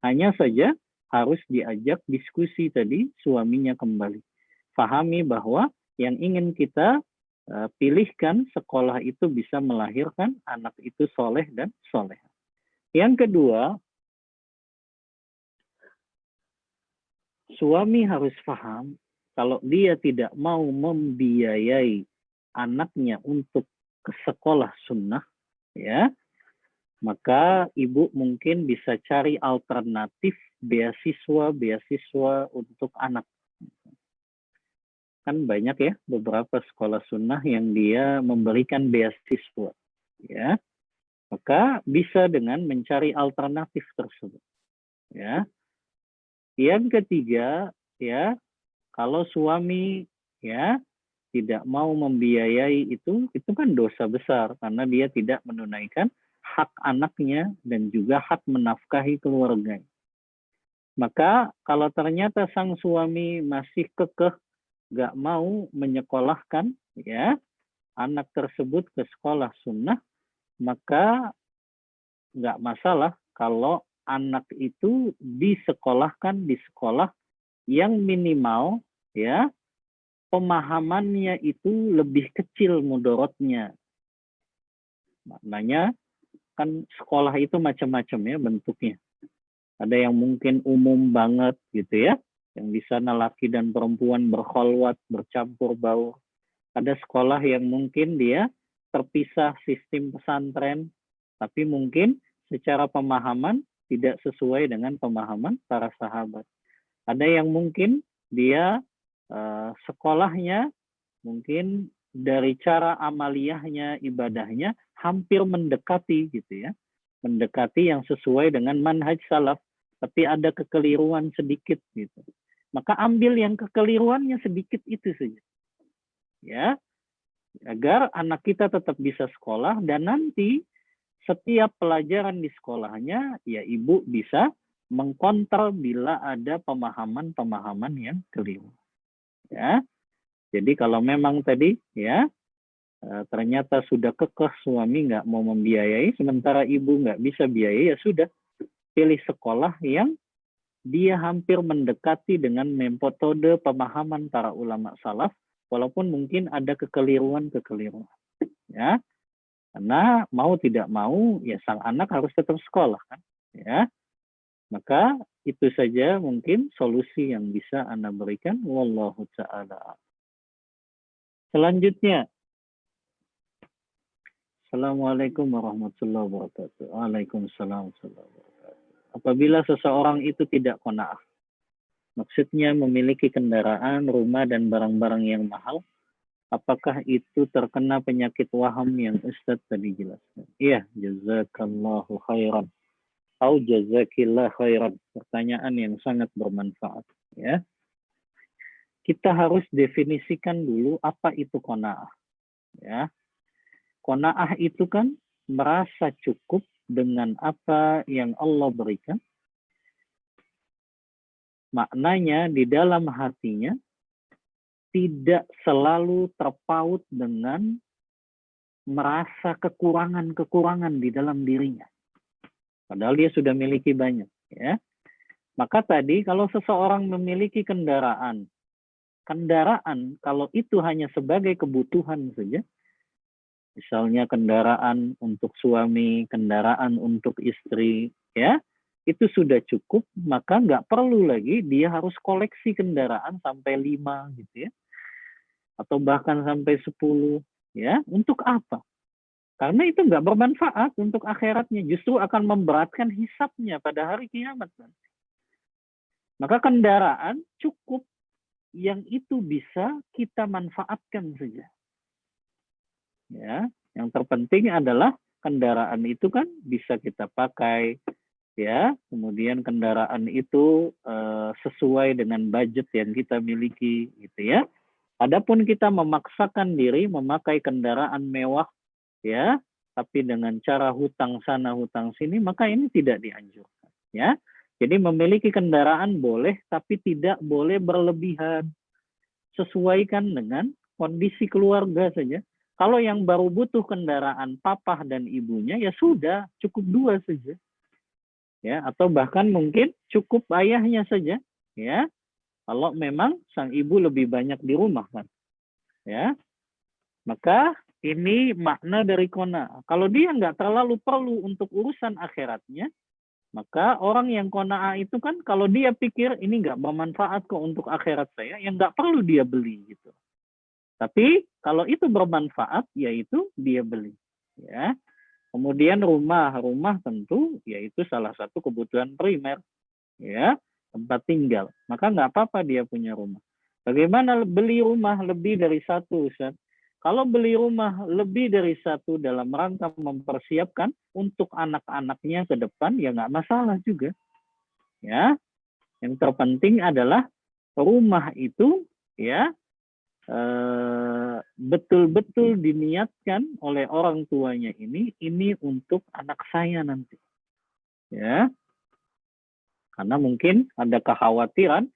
Hanya saja harus diajak diskusi tadi suaminya kembali. Pahami bahwa yang ingin kita pilihkan sekolah itu bisa melahirkan anak itu soleh dan soleh. Yang kedua, suami harus paham kalau dia tidak mau membiayai anaknya untuk ke sekolah sunnah, ya, maka ibu mungkin bisa cari alternatif beasiswa untuk anak. Kan banyak ya beberapa sekolah sunnah yang dia memberikan beasiswa, ya. Maka bisa dengan mencari alternatif tersebut, ya. Yang ketiga, ya, kalau suami ya tidak mau membiayai itu kan dosa besar karena dia tidak menunaikan hak anaknya dan juga hak menafkahi keluarganya. Maka kalau ternyata sang suami masih kekeh gak mau menyekolahkan ya anak tersebut ke sekolah sunnah, maka gak masalah kalau anak itu disekolahkan di sekolah yang minimal ya pemahamannya itu lebih kecil mudorotnya. Maknanya kan sekolah itu macam-macam ya bentuknya. Ada yang mungkin umum banget gitu ya, yang di sana laki dan perempuan berkholwat, bercampur baur. Ada sekolah yang mungkin dia terpisah sistem pesantren, tapi mungkin secara pemahaman tidak sesuai dengan pemahaman para sahabat. Ada yang mungkin dia sekolahnya mungkin dari cara amaliyahnya, ibadahnya hampir mendekati gitu ya, mendekati yang sesuai dengan manhaj salaf, tapi ada kekeliruan sedikit gitu. Maka ambil yang kekeliruannya sedikit itu saja, ya, agar anak kita tetap bisa sekolah dan nanti setiap pelajaran di sekolahnya ya ibu bisa mengkontrol bila ada pemahaman-pemahaman yang keliru. Ya, jadi kalau memang tadi ya ternyata sudah kekeh suami nggak mau membiayai, sementara ibu nggak bisa biayai, ya sudah pilih sekolah yang dia hampir mendekati dengan metode pemahaman para ulama salaf, walaupun mungkin ada kekeliruan-kekeliruan. Ya, karena mau tidak mau ya sang anak harus tetap sekolah kan, ya. Maka itu saja mungkin solusi yang bisa Anda berikan. Wallahu ta'ala. Selanjutnya. Assalamualaikum warahmatullahi wabarakatuh. Waalaikumsalam warahmatullahi wabarakatuh. Apabila seseorang itu tidak qanaah, maksudnya memiliki kendaraan, rumah, dan barang-barang yang mahal, apakah itu terkena penyakit waham yang Ustadz tadi jelaskan? Iya, jazakallahu khairan. Au jazakillah khairan. Pertanyaan yang sangat bermanfaat. Ya. Kita harus definisikan dulu apa itu qanaah. Ya. Qanaah itu kan merasa cukup dengan apa yang Allah berikan. Maknanya di dalam hatinya tidak selalu terpaut dengan merasa kekurangan-kekurangan di dalam dirinya. Padahal dia sudah memiliki banyak. Ya. Maka tadi kalau seseorang memiliki kendaraan kalau itu hanya sebagai kebutuhan saja, misalnya kendaraan untuk suami, kendaraan untuk istri, ya, itu sudah cukup, maka nggak perlu lagi dia harus koleksi kendaraan sampai 5 gitu ya. Atau bahkan sampai 10, ya. Untuk apa? Karena itu nggak bermanfaat untuk akhiratnya, justru akan memberatkan hisabnya pada hari kiamat. Maka kendaraan cukup yang itu bisa kita manfaatkan saja. Ya, yang terpenting adalah kendaraan itu kan bisa kita pakai, ya. Kemudian kendaraan itu sesuai dengan budget yang kita miliki, gitu ya. Adapun kita memaksakan diri memakai kendaraan mewah, ya, tapi dengan cara hutang sana hutang sini, maka ini tidak dianjurkan, ya. Jadi memiliki kendaraan boleh, tapi tidak boleh berlebihan. Sesuaikan dengan kondisi keluarga saja. Kalau yang baru butuh kendaraan papa dan ibunya, ya sudah, cukup 2 saja. Ya, atau bahkan mungkin cukup ayahnya saja, ya. Kalau memang sang ibu lebih banyak di rumah kan. Ya. Maka ini makna dari qanaah. Kalau dia nggak terlalu perlu untuk urusan akhiratnya, maka orang yang qanaah itu kan kalau dia pikir ini nggak bermanfaat kok untuk akhirat saya, yang nggak perlu dia beli gitu. Tapi kalau itu bermanfaat, yaitu dia beli. Ya. Kemudian rumah tentu yaitu salah satu kebutuhan primer, ya, tempat tinggal. Maka nggak apa-apa dia punya rumah. Bagaimana beli rumah lebih dari 1, Ustaz? Kalau beli rumah lebih dari 1 dalam rangka mempersiapkan untuk anak-anaknya ke depan, ya nggak masalah juga. Ya, yang terpenting adalah rumah itu, ya, betul-betul diniatkan oleh orang tuanya ini untuk anak saya nanti, ya, karena mungkin ada kekhawatiran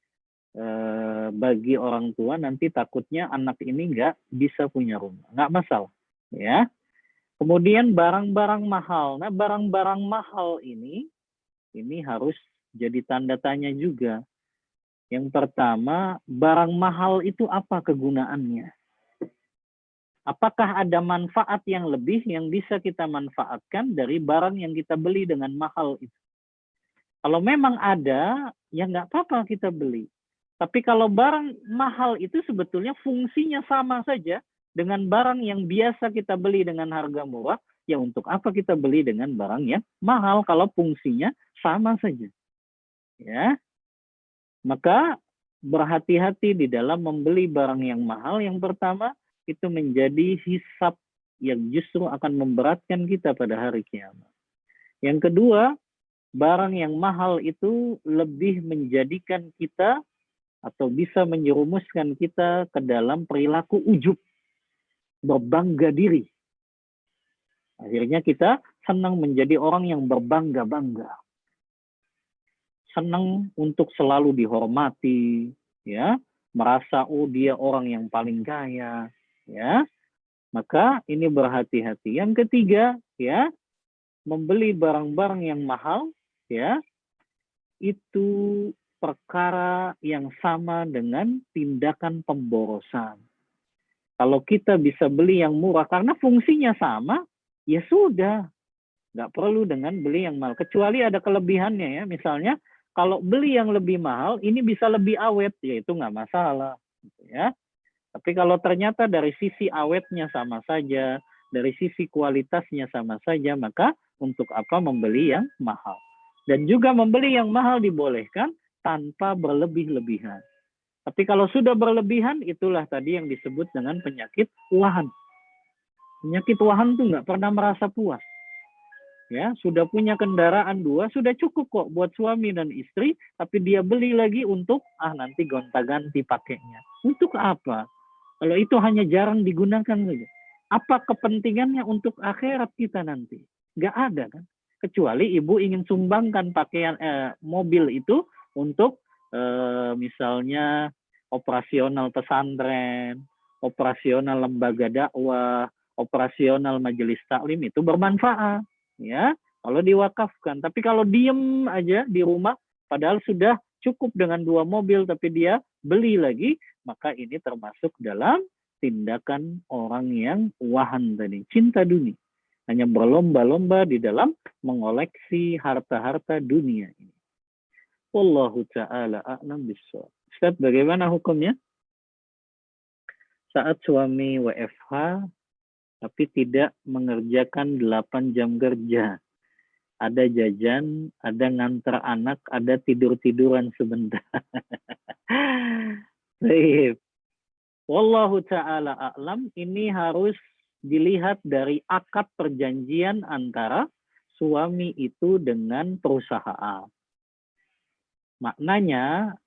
bagi orang tua nanti takutnya anak ini nggak bisa punya rumah, nggak masalah, ya. Kemudian barang-barang mahal, nah barang-barang mahal ini harus jadi tanda tanya juga. Yang pertama, barang mahal itu apa kegunaannya? Apakah ada manfaat yang lebih yang bisa kita manfaatkan dari barang yang kita beli dengan mahal itu? Kalau memang ada, ya nggak apa-apa kita beli. Tapi kalau barang mahal itu sebetulnya fungsinya sama saja dengan barang yang biasa kita beli dengan harga murah, ya untuk apa kita beli dengan barang yang mahal kalau fungsinya sama saja? Ya. Maka berhati-hati di dalam membeli barang yang mahal. Yang pertama, itu menjadi hisab yang justru akan memberatkan kita pada hari kiamat. Yang kedua, barang yang mahal itu lebih menjadikan kita atau bisa menjerumuskan kita ke dalam perilaku ujub, berbangga diri. Akhirnya kita senang menjadi orang yang berbangga-bangga. Senang untuk selalu dihormati, ya, merasa oh dia orang yang paling kaya, ya. Maka ini berhati-hati. Yang ketiga, ya, membeli barang-barang yang mahal, ya, itu perkara yang sama dengan tindakan pemborosan. Kalau kita bisa beli yang murah karena fungsinya sama, ya sudah. Nggak perlu dengan beli yang mahal. Kecuali ada kelebihannya ya. Misalnya kalau beli yang lebih mahal, ini bisa lebih awet, ya itu nggak masalah. Gitu ya. Tapi kalau ternyata dari sisi awetnya sama saja, dari sisi kualitasnya sama saja, maka untuk apa membeli yang mahal? Dan juga membeli yang mahal dibolehkan tanpa berlebih-lebihan. Tapi kalau sudah berlebihan, itulah tadi yang disebut dengan penyakit wahan. Penyakit wahan tuh nggak pernah merasa puas. Ya, sudah punya kendaraan 2, sudah cukup kok buat suami dan istri, tapi dia beli lagi untuk nanti gonta-ganti pakainya. Untuk apa? Kalau itu hanya jarang digunakan saja. Apa kepentingannya untuk akhirat kita nanti? Nggak ada kan? Kecuali ibu ingin sumbangkan pakaian mobil itu untuk misalnya operasional pesantren, operasional lembaga dakwah, operasional majelis taklim, itu bermanfaat. Ya, kalau diwakafkan. Tapi kalau diem aja di rumah, padahal sudah cukup dengan 2 mobil, tapi dia beli lagi, maka ini termasuk dalam tindakan orang yang wahan tadi, cinta dunia. Hanya berlomba-lomba di dalam mengoleksi harta-harta dunia ini. Wallahu ta'ala a'lam bishawab. Ustaz, bagaimana hukumnya? Saat suami WFH, tapi tidak mengerjakan 8 jam kerja. Ada jajan, ada ngantar anak, ada tidur-tiduran sebentar. Baik. Wallahu ta'ala a'lam, ini harus dilihat dari akad perjanjian antara suami itu dengan perusahaan. Maknanya,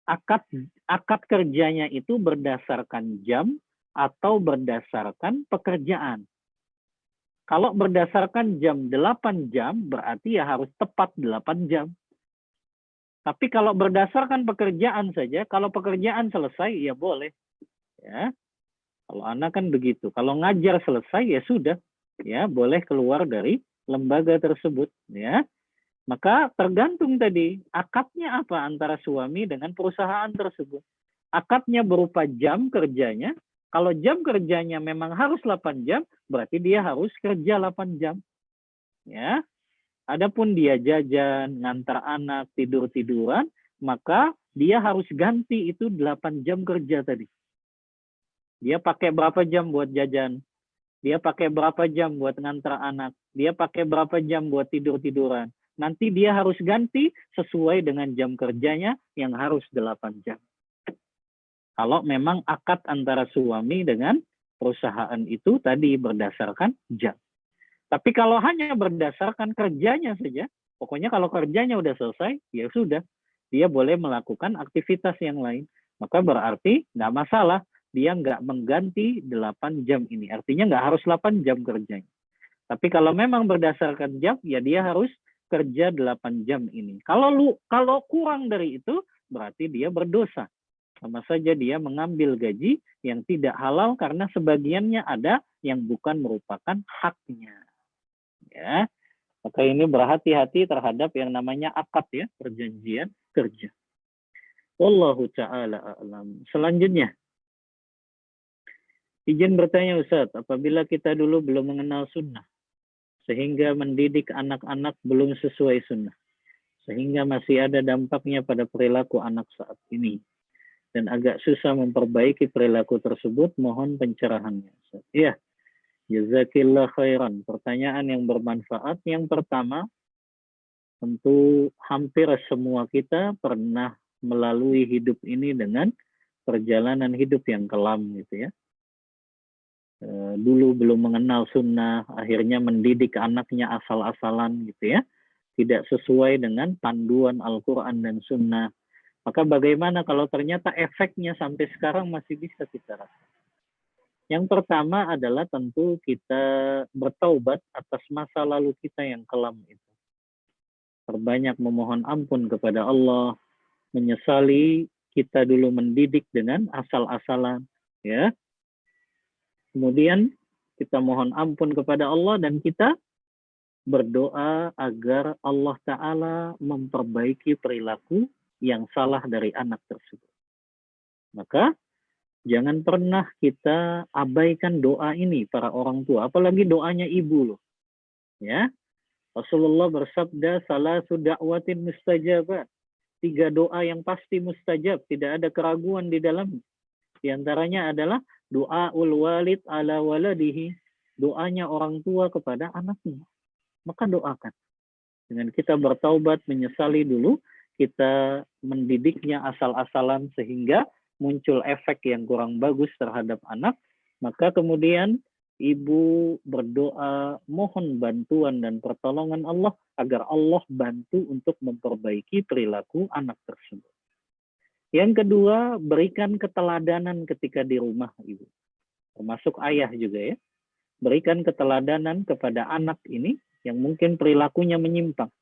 akad kerjanya itu berdasarkan jam atau berdasarkan pekerjaan. Kalau berdasarkan jam 8 jam, berarti ya harus tepat 8 jam. Tapi kalau berdasarkan pekerjaan saja, kalau pekerjaan selesai, ya boleh. Ya, kalau anak kan begitu. Kalau ngajar selesai, ya sudah. Ya, boleh keluar dari lembaga tersebut. Ya, maka tergantung tadi, akadnya apa antara suami dengan perusahaan tersebut. Akadnya berupa jam kerjanya. Kalau jam kerjanya memang harus 8 jam, berarti dia harus kerja 8 jam. Ya. Adapun dia jajan, ngantar anak, tidur-tiduran, maka dia harus ganti itu 8 jam kerja tadi. Dia pakai berapa jam buat jajan? Dia pakai berapa jam buat ngantar anak? Dia pakai berapa jam buat tidur-tiduran? Nanti dia harus ganti sesuai dengan jam kerjanya yang harus 8 jam. Kalau memang akad antara suami dengan perusahaan itu tadi berdasarkan jam. Tapi kalau hanya berdasarkan kerjanya saja, pokoknya kalau kerjanya udah selesai, ya sudah. Dia boleh melakukan aktivitas yang lain. Maka berarti nggak masalah, dia nggak mengganti 8 jam ini. Artinya nggak harus 8 jam kerjanya. Tapi kalau memang berdasarkan jam, ya dia harus kerja 8 jam ini. Kalau kurang dari itu, berarti dia berdosa. Sama saja dia mengambil gaji yang tidak halal karena sebagiannya ada yang bukan merupakan haknya. Ya, maka ini berhati-hati terhadap yang namanya akad ya, perjanjian kerja. Wallahu ta'ala a'lam. Selanjutnya, izin bertanya Ustaz, apabila kita dulu belum mengenal sunnah, sehingga mendidik anak-anak belum sesuai sunnah, sehingga masih ada dampaknya pada perilaku anak saat ini, dan agak susah memperbaiki perilaku tersebut, mohon pencerahannya. Iya, jazakillah khairan. Pertanyaan yang bermanfaat. Yang pertama, tentu hampir semua kita pernah melalui hidup ini dengan perjalanan hidup yang kelam gitu ya. Dulu belum mengenal sunnah, akhirnya mendidik anaknya asal-asalan gitu ya. Tidak sesuai dengan panduan Al-Quran dan sunnah. Maka bagaimana kalau ternyata efeknya sampai sekarang masih bisa kita rasakan? Yang pertama adalah tentu kita bertaubat atas masa lalu kita yang kelam itu. Perbanyak memohon ampun kepada Allah, menyesali kita dulu mendidik dengan asal-asalan, ya. Kemudian kita mohon ampun kepada Allah dan kita berdoa agar Allah Ta'ala memperbaiki perilaku yang salah dari anak tersebut. Maka jangan pernah kita abaikan doa ini para orang tua, apalagi doanya ibu loh. Ya. Rasulullah bersabda, salasu da'watin mustajabat. 3 doa yang pasti mustajab, tidak ada keraguan di dalamnya. Di antaranya adalah doaul walid ala waladihi, doanya orang tua kepada anaknya. Maka doakan. Dengan kita bertaubat, menyesali dulu, kita mendidiknya asal-asalan sehingga muncul efek yang kurang bagus terhadap anak, maka kemudian ibu berdoa mohon bantuan dan pertolongan Allah agar Allah bantu untuk memperbaiki perilaku anak tersebut. Yang kedua, berikan keteladanan ketika di rumah ibu. Termasuk ayah juga ya. Berikan keteladanan kepada anak ini yang mungkin perilakunya menyimpang.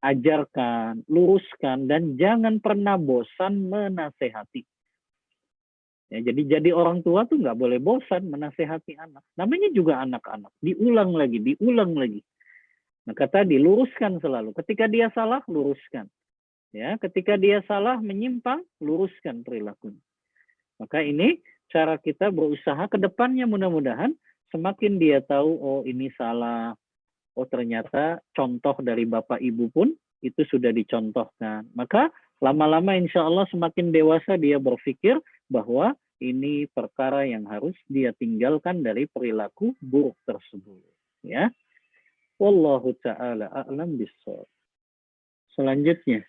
Ajarkan, luruskan, dan jangan pernah bosan menasehati. Ya, jadi orang tua tuh nggak boleh bosan menasehati anak. Namanya juga anak-anak. Diulang lagi. Maka tadi luruskan selalu. Ketika dia salah, luruskan. Ya, ketika dia salah menyimpang, luruskan perilakunya. Maka ini cara kita berusaha ke depannya, mudah-mudahan semakin dia tahu, oh ini salah. Oh ternyata contoh dari bapak ibu pun itu sudah dicontohkan. Maka lama-lama insya Allah semakin dewasa dia berpikir bahwa ini perkara yang harus dia tinggalkan dari perilaku buruk tersebut. Ya, wallahu taala a'lam bishawab. Selanjutnya,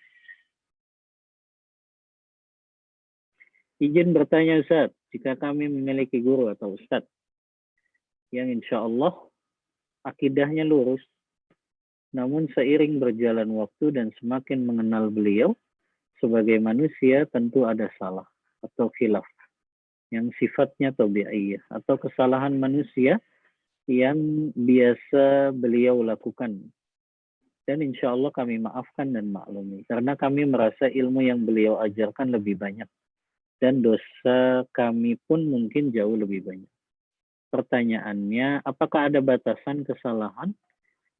izin bertanya Ustaz, jika kami memiliki guru atau Ustaz yang insya Allah akidahnya lurus, namun seiring berjalan waktu dan semakin mengenal beliau sebagai manusia tentu ada salah atau khilaf yang sifatnya tabi'iyah atau kesalahan manusia yang biasa beliau lakukan. Dan insya Allah kami maafkan dan maklumi karena kami merasa ilmu yang beliau ajarkan lebih banyak dan dosa kami pun mungkin jauh lebih banyak. Pertanyaannya, apakah ada batasan kesalahan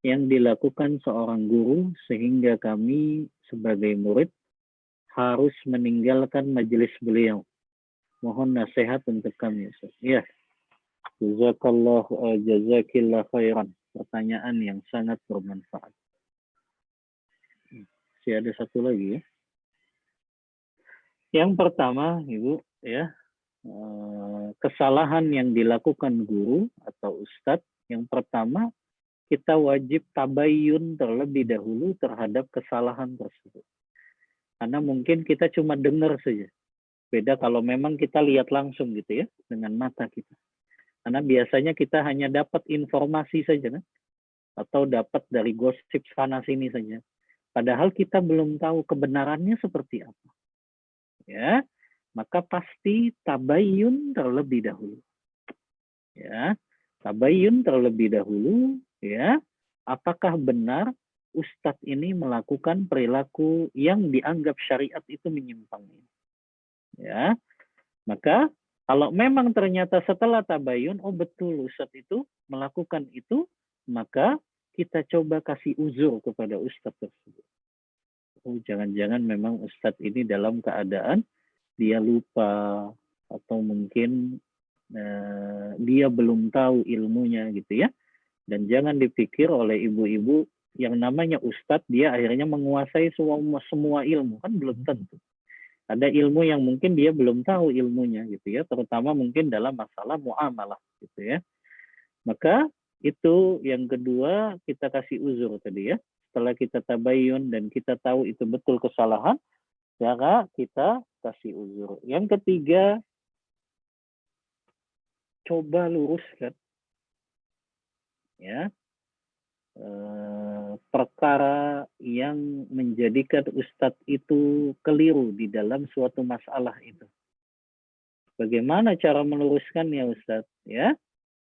yang dilakukan seorang guru sehingga kami sebagai murid harus meninggalkan majelis beliau? Mohon nasihat untuk kami. Ya, jazakillah khairan. Pertanyaan yang sangat bermanfaat. Masih ada satu lagi ya. Yang pertama, Ibu, ya, kesalahan yang dilakukan guru atau ustadz, yang pertama kita wajib tabayun terlebih dahulu terhadap kesalahan tersebut. Karena mungkin kita cuma dengar saja. Beda kalau memang kita lihat langsung gitu ya, dengan mata kita. Karena biasanya kita hanya dapat informasi saja kan? Atau dapat dari gosip sana sini saja. Padahal kita belum tahu kebenarannya seperti apa. Ya, maka pasti tabayun terlebih dahulu. Ya, tabayun terlebih dahulu ya, apakah benar ustadz ini melakukan perilaku yang dianggap syariat itu menyimpang. Ya, maka kalau memang ternyata setelah tabayun, oh betul ustadz itu melakukan itu, maka kita coba kasih uzur kepada ustadz tersebut. Oh jangan-jangan memang ustadz ini dalam keadaan dia lupa atau mungkin dia belum tahu ilmunya gitu ya. Dan jangan dipikir oleh ibu-ibu yang namanya ustadz dia akhirnya menguasai semua ilmu, kan belum tentu. Ada ilmu yang mungkin dia belum tahu ilmunya gitu ya, terutama mungkin dalam masalah muamalah gitu ya. Maka itu yang kedua, kita kasih uzur tadi ya. Setelah kita tabayun dan kita tahu itu betul kesalahan, maka kita kasih uzur. Yang ketiga, coba luruskan ya perkara yang menjadikan ustadz itu keliru di dalam suatu masalah itu. Bagaimana cara meluruskannya ustadz? Ya,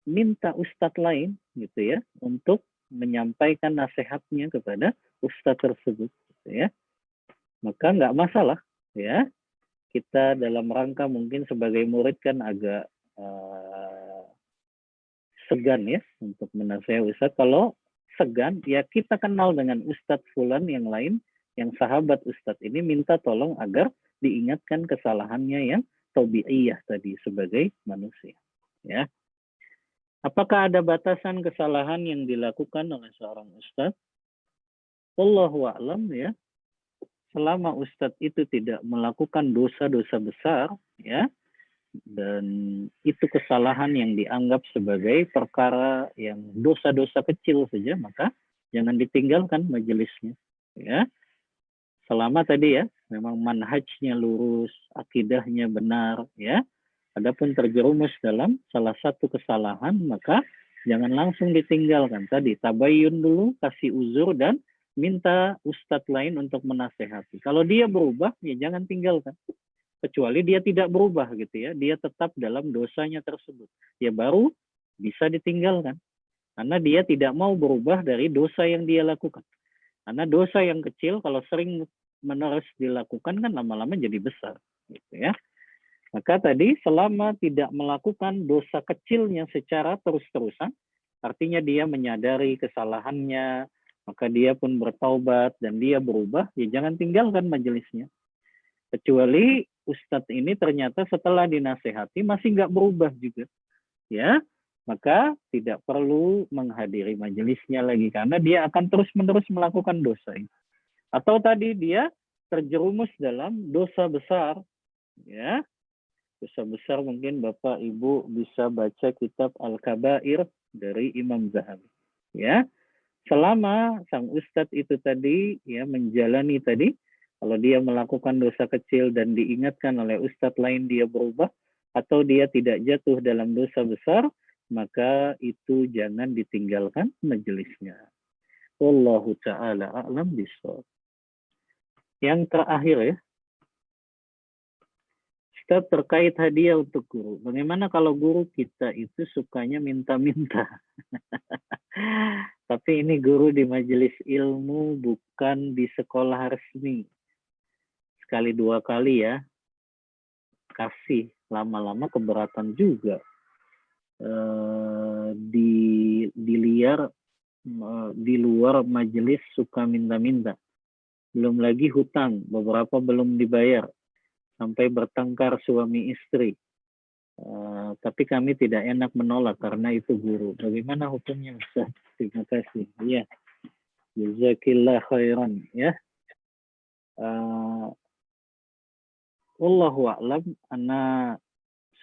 minta ustadz lain gitu ya untuk menyampaikan nasihatnya kepada ustadz tersebut gitu ya. Maka nggak masalah ya. Kita dalam rangka mungkin sebagai murid kan agak segan ya untuk menasihati ustadz. Kalau segan, ya kita kenal dengan ustadz fulan yang lain, yang sahabat ustadz ini, minta tolong agar diingatkan kesalahannya yang tabi'iyah tadi sebagai manusia. Ya, apakah ada batasan kesalahan yang dilakukan oleh seorang ustadz? Wallahu a'lam ya. Selama Ustadz itu tidak melakukan dosa-dosa besar, ya, dan itu kesalahan yang dianggap sebagai perkara yang dosa-dosa kecil saja, maka jangan ditinggalkan majelisnya, ya. Selama tadi ya, memang manhajnya lurus, akidahnya benar, ya. Adapun terjerumus dalam salah satu kesalahan, maka jangan langsung ditinggalkan. Tadi tabayun dulu, kasih uzur dan minta ustadz lain untuk menasehati. Kalau dia berubah, ya jangan tinggalkan. Kecuali dia tidak berubah gitu ya, dia tetap dalam dosanya tersebut. Ya baru bisa ditinggalkan. Karena dia tidak mau berubah dari dosa yang dia lakukan. Karena dosa yang kecil kalau sering menerus dilakukan kan lama-lama jadi besar, gitu ya. Maka tadi selama tidak melakukan dosa kecilnya secara terus-terusan, artinya dia menyadari kesalahannya, maka dia pun bertaubat dan dia berubah, ya jangan tinggalkan majelisnya. Kecuali ustadz ini ternyata setelah dinasehati masih nggak berubah juga, ya, maka tidak perlu menghadiri majelisnya lagi karena dia akan terus-menerus melakukan dosa ini. Atau tadi dia terjerumus dalam dosa besar, ya. Dosa besar mungkin Bapak Ibu bisa baca kitab Al-Kabair dari Imam Zahabi. Ya, selama sang ustadz itu tadi ya menjalani tadi, kalau dia melakukan dosa kecil dan diingatkan oleh ustadz lain dia berubah atau dia tidak jatuh dalam dosa besar, maka itu jangan ditinggalkan majelisnya. Wallahu ta'ala a'lam bishawab. Yang terakhir ya, kita terkait hadiah untuk guru. Bagaimana kalau guru kita itu sukanya minta-minta? Tapi ini guru di majelis ilmu, bukan di sekolah resmi. Sekali dua kali ya, kasih. Lama-lama keberatan juga. Di luar majelis suka minta-minta. Belum lagi hutang, beberapa belum dibayar. Sampai bertengkar suami istri. Tapi kami tidak enak menolak karena itu guru. Bagaimana hukumnya Ustaz? Terima kasih. Ya, jazakillah khairan. Ya, Wallahu a'lam. Ana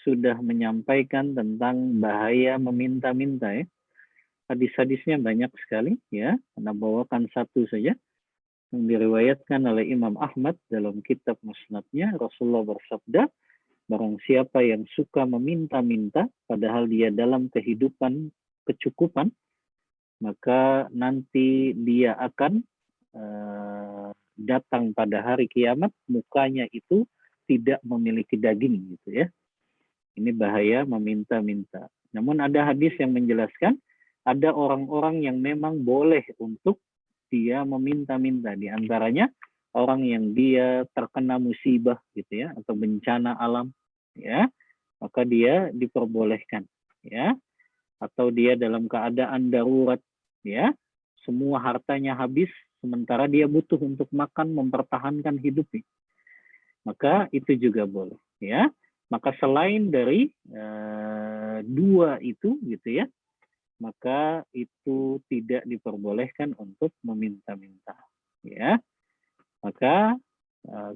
sudah menyampaikan tentang bahaya meminta-minta ya. Hadis-hadisnya banyak sekali ya. Ana bawakan satu saja yang diriwayatkan oleh Imam Ahmad dalam kitab Musnadnya. Rasulullah bersabda, barang siapa yang suka meminta-minta padahal dia dalam kehidupan kecukupan, maka nanti dia akan datang pada hari kiamat, mukanya itu tidak memiliki daging gitu ya. Ini bahaya meminta-minta. Namun ada hadis yang menjelaskan ada orang-orang yang memang boleh untuk dia meminta-minta, di antaranya orang yang dia terkena musibah gitu ya atau bencana alam ya, maka dia diperbolehkan ya, atau dia dalam keadaan darurat ya, semua hartanya habis sementara dia butuh untuk makan mempertahankan hidupnya, maka itu juga boleh ya. Maka selain dari dua itu gitu ya, maka itu tidak diperbolehkan untuk meminta-minta ya. Maka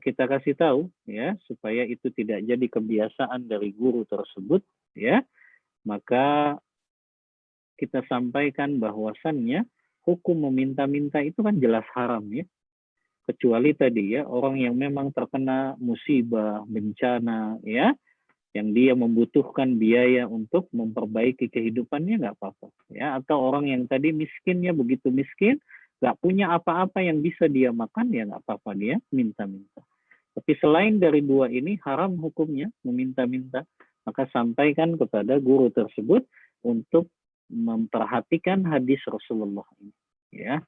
kita kasih tahu ya supaya itu tidak jadi kebiasaan dari guru tersebut ya. Maka kita sampaikan bahwasannya hukum meminta-minta itu kan jelas haram ya. Kecuali tadi ya orang yang memang terkena musibah, bencana ya, yang dia membutuhkan biaya untuk memperbaiki kehidupannya, nggak apa-apa ya. Atau orang yang tadi miskinnya begitu miskin, nggak punya apa-apa yang bisa dia makan, ya nggak apa-apa dia minta-minta. Tapi selain dari dua ini haram hukumnya meminta-minta, maka sampaikan kepada guru tersebut untuk memperhatikan hadis Rasulullah ini ya.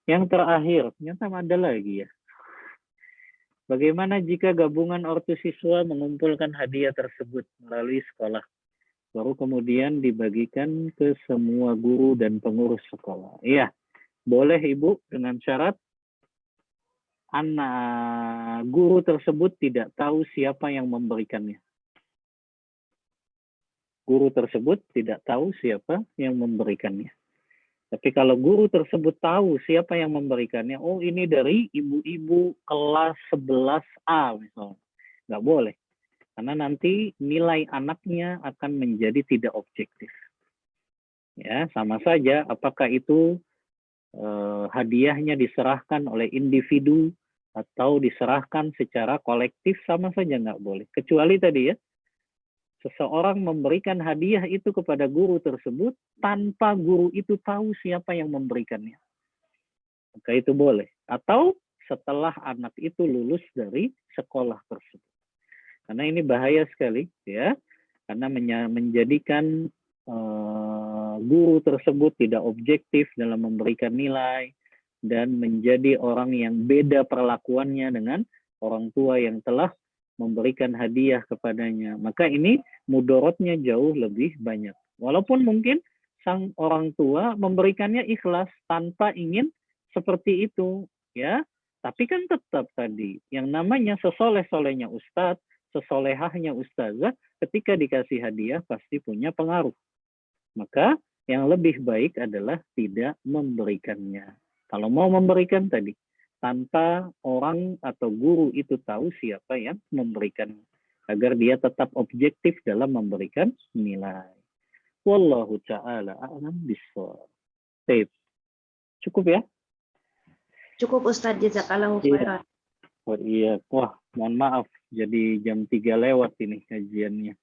Yang terakhir ternyata ada lagi ya. Bagaimana jika gabungan ortu siswa mengumpulkan hadiah tersebut melalui sekolah, baru kemudian dibagikan ke semua guru dan pengurus sekolah? Iya, boleh Ibu, dengan syarat anak guru tersebut tidak tahu siapa yang memberikannya. Guru tersebut tidak tahu siapa yang memberikannya. Tapi kalau guru tersebut tahu siapa yang memberikannya, oh ini dari ibu-ibu kelas 11A misalnya, nggak boleh. Karena nanti nilai anaknya akan menjadi tidak objektif. Ya, sama saja apakah itu hadiahnya diserahkan oleh individu atau diserahkan secara kolektif, sama saja nggak boleh. Kecuali tadi ya, seseorang memberikan hadiah itu kepada guru tersebut tanpa guru itu tahu siapa yang memberikannya. Maka itu boleh. Atau setelah anak itu lulus dari sekolah tersebut. Karena ini bahaya sekali ya. Karena menjadikan guru tersebut tidak objektif dalam memberikan nilai dan menjadi orang yang beda perlakuannya dengan orang tua yang telah memberikan hadiah kepadanya. Maka ini mudorotnya jauh lebih banyak. Walaupun mungkin sang orang tua memberikannya ikhlas tanpa ingin seperti itu, ya. Tapi kan tetap tadi yang namanya sesoleh-solehnya ustadz, sesolehahnya ustazah, ketika dikasih hadiah pasti punya pengaruh. Maka yang lebih baik adalah tidak memberikannya. Kalau mau memberikan tadi, tanpa orang atau guru itu tahu siapa yang memberikan, agar dia tetap objektif dalam memberikan nilai. Wallahu ta'ala a'lam bishawab. Cukup ya?
Cukup Ustadz, jazakallahu khairan.
Oh iya, wah mohon maaf, jadi jam 3 lewat ini kajiannya.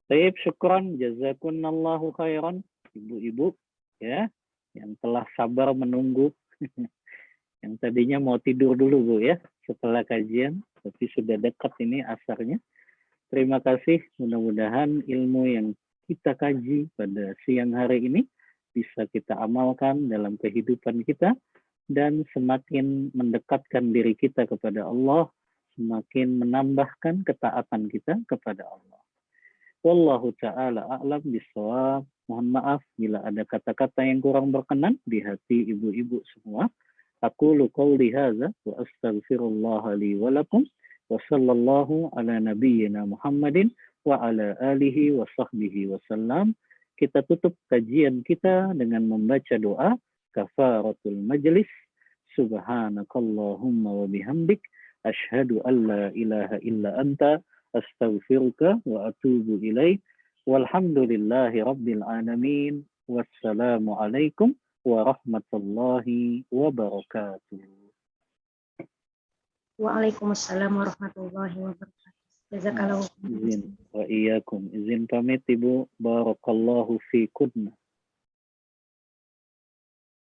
Taib, syukran, jazakunallahu khairan, ibu-ibu ya, yang telah sabar menunggu. Yang tadinya mau tidur dulu Bu ya, setelah kajian, tapi sudah dekat ini asarnya. Terima kasih, mudah-mudahan ilmu yang kita kaji pada siang hari ini bisa kita amalkan dalam kehidupan kita, dan semakin mendekatkan diri kita kepada Allah, semakin menambahkan ketaatan kita kepada Allah. Wallahu ta'ala a'lam bishawab. Mohon maaf bila ada kata-kata yang kurang berkenan di hati ibu-ibu semua. Aqulu qawli hadza wa astaghfirullah li wa lakum wa sallallahu ala nabiyyina Muhammadin wa ala alihi wa sahbihi wa sallam. Kita tutup kajian kita dengan membaca doa kafaratul majlis. Subhanakallahumma wa bihamdik asyhadu an la ilaha illa anta astaghfiruka wa atubu ilaik. Walhamdulillahi rabbil alamin. Wassalamu alaikum warahmatullahi wabarakatuh.
Waalaikumsalam warahmatullahi wabarakatuh. Jazakallahu khairan.
Izin wa iyyakum. Izin pamit Ibu. Barakallahu fiikum.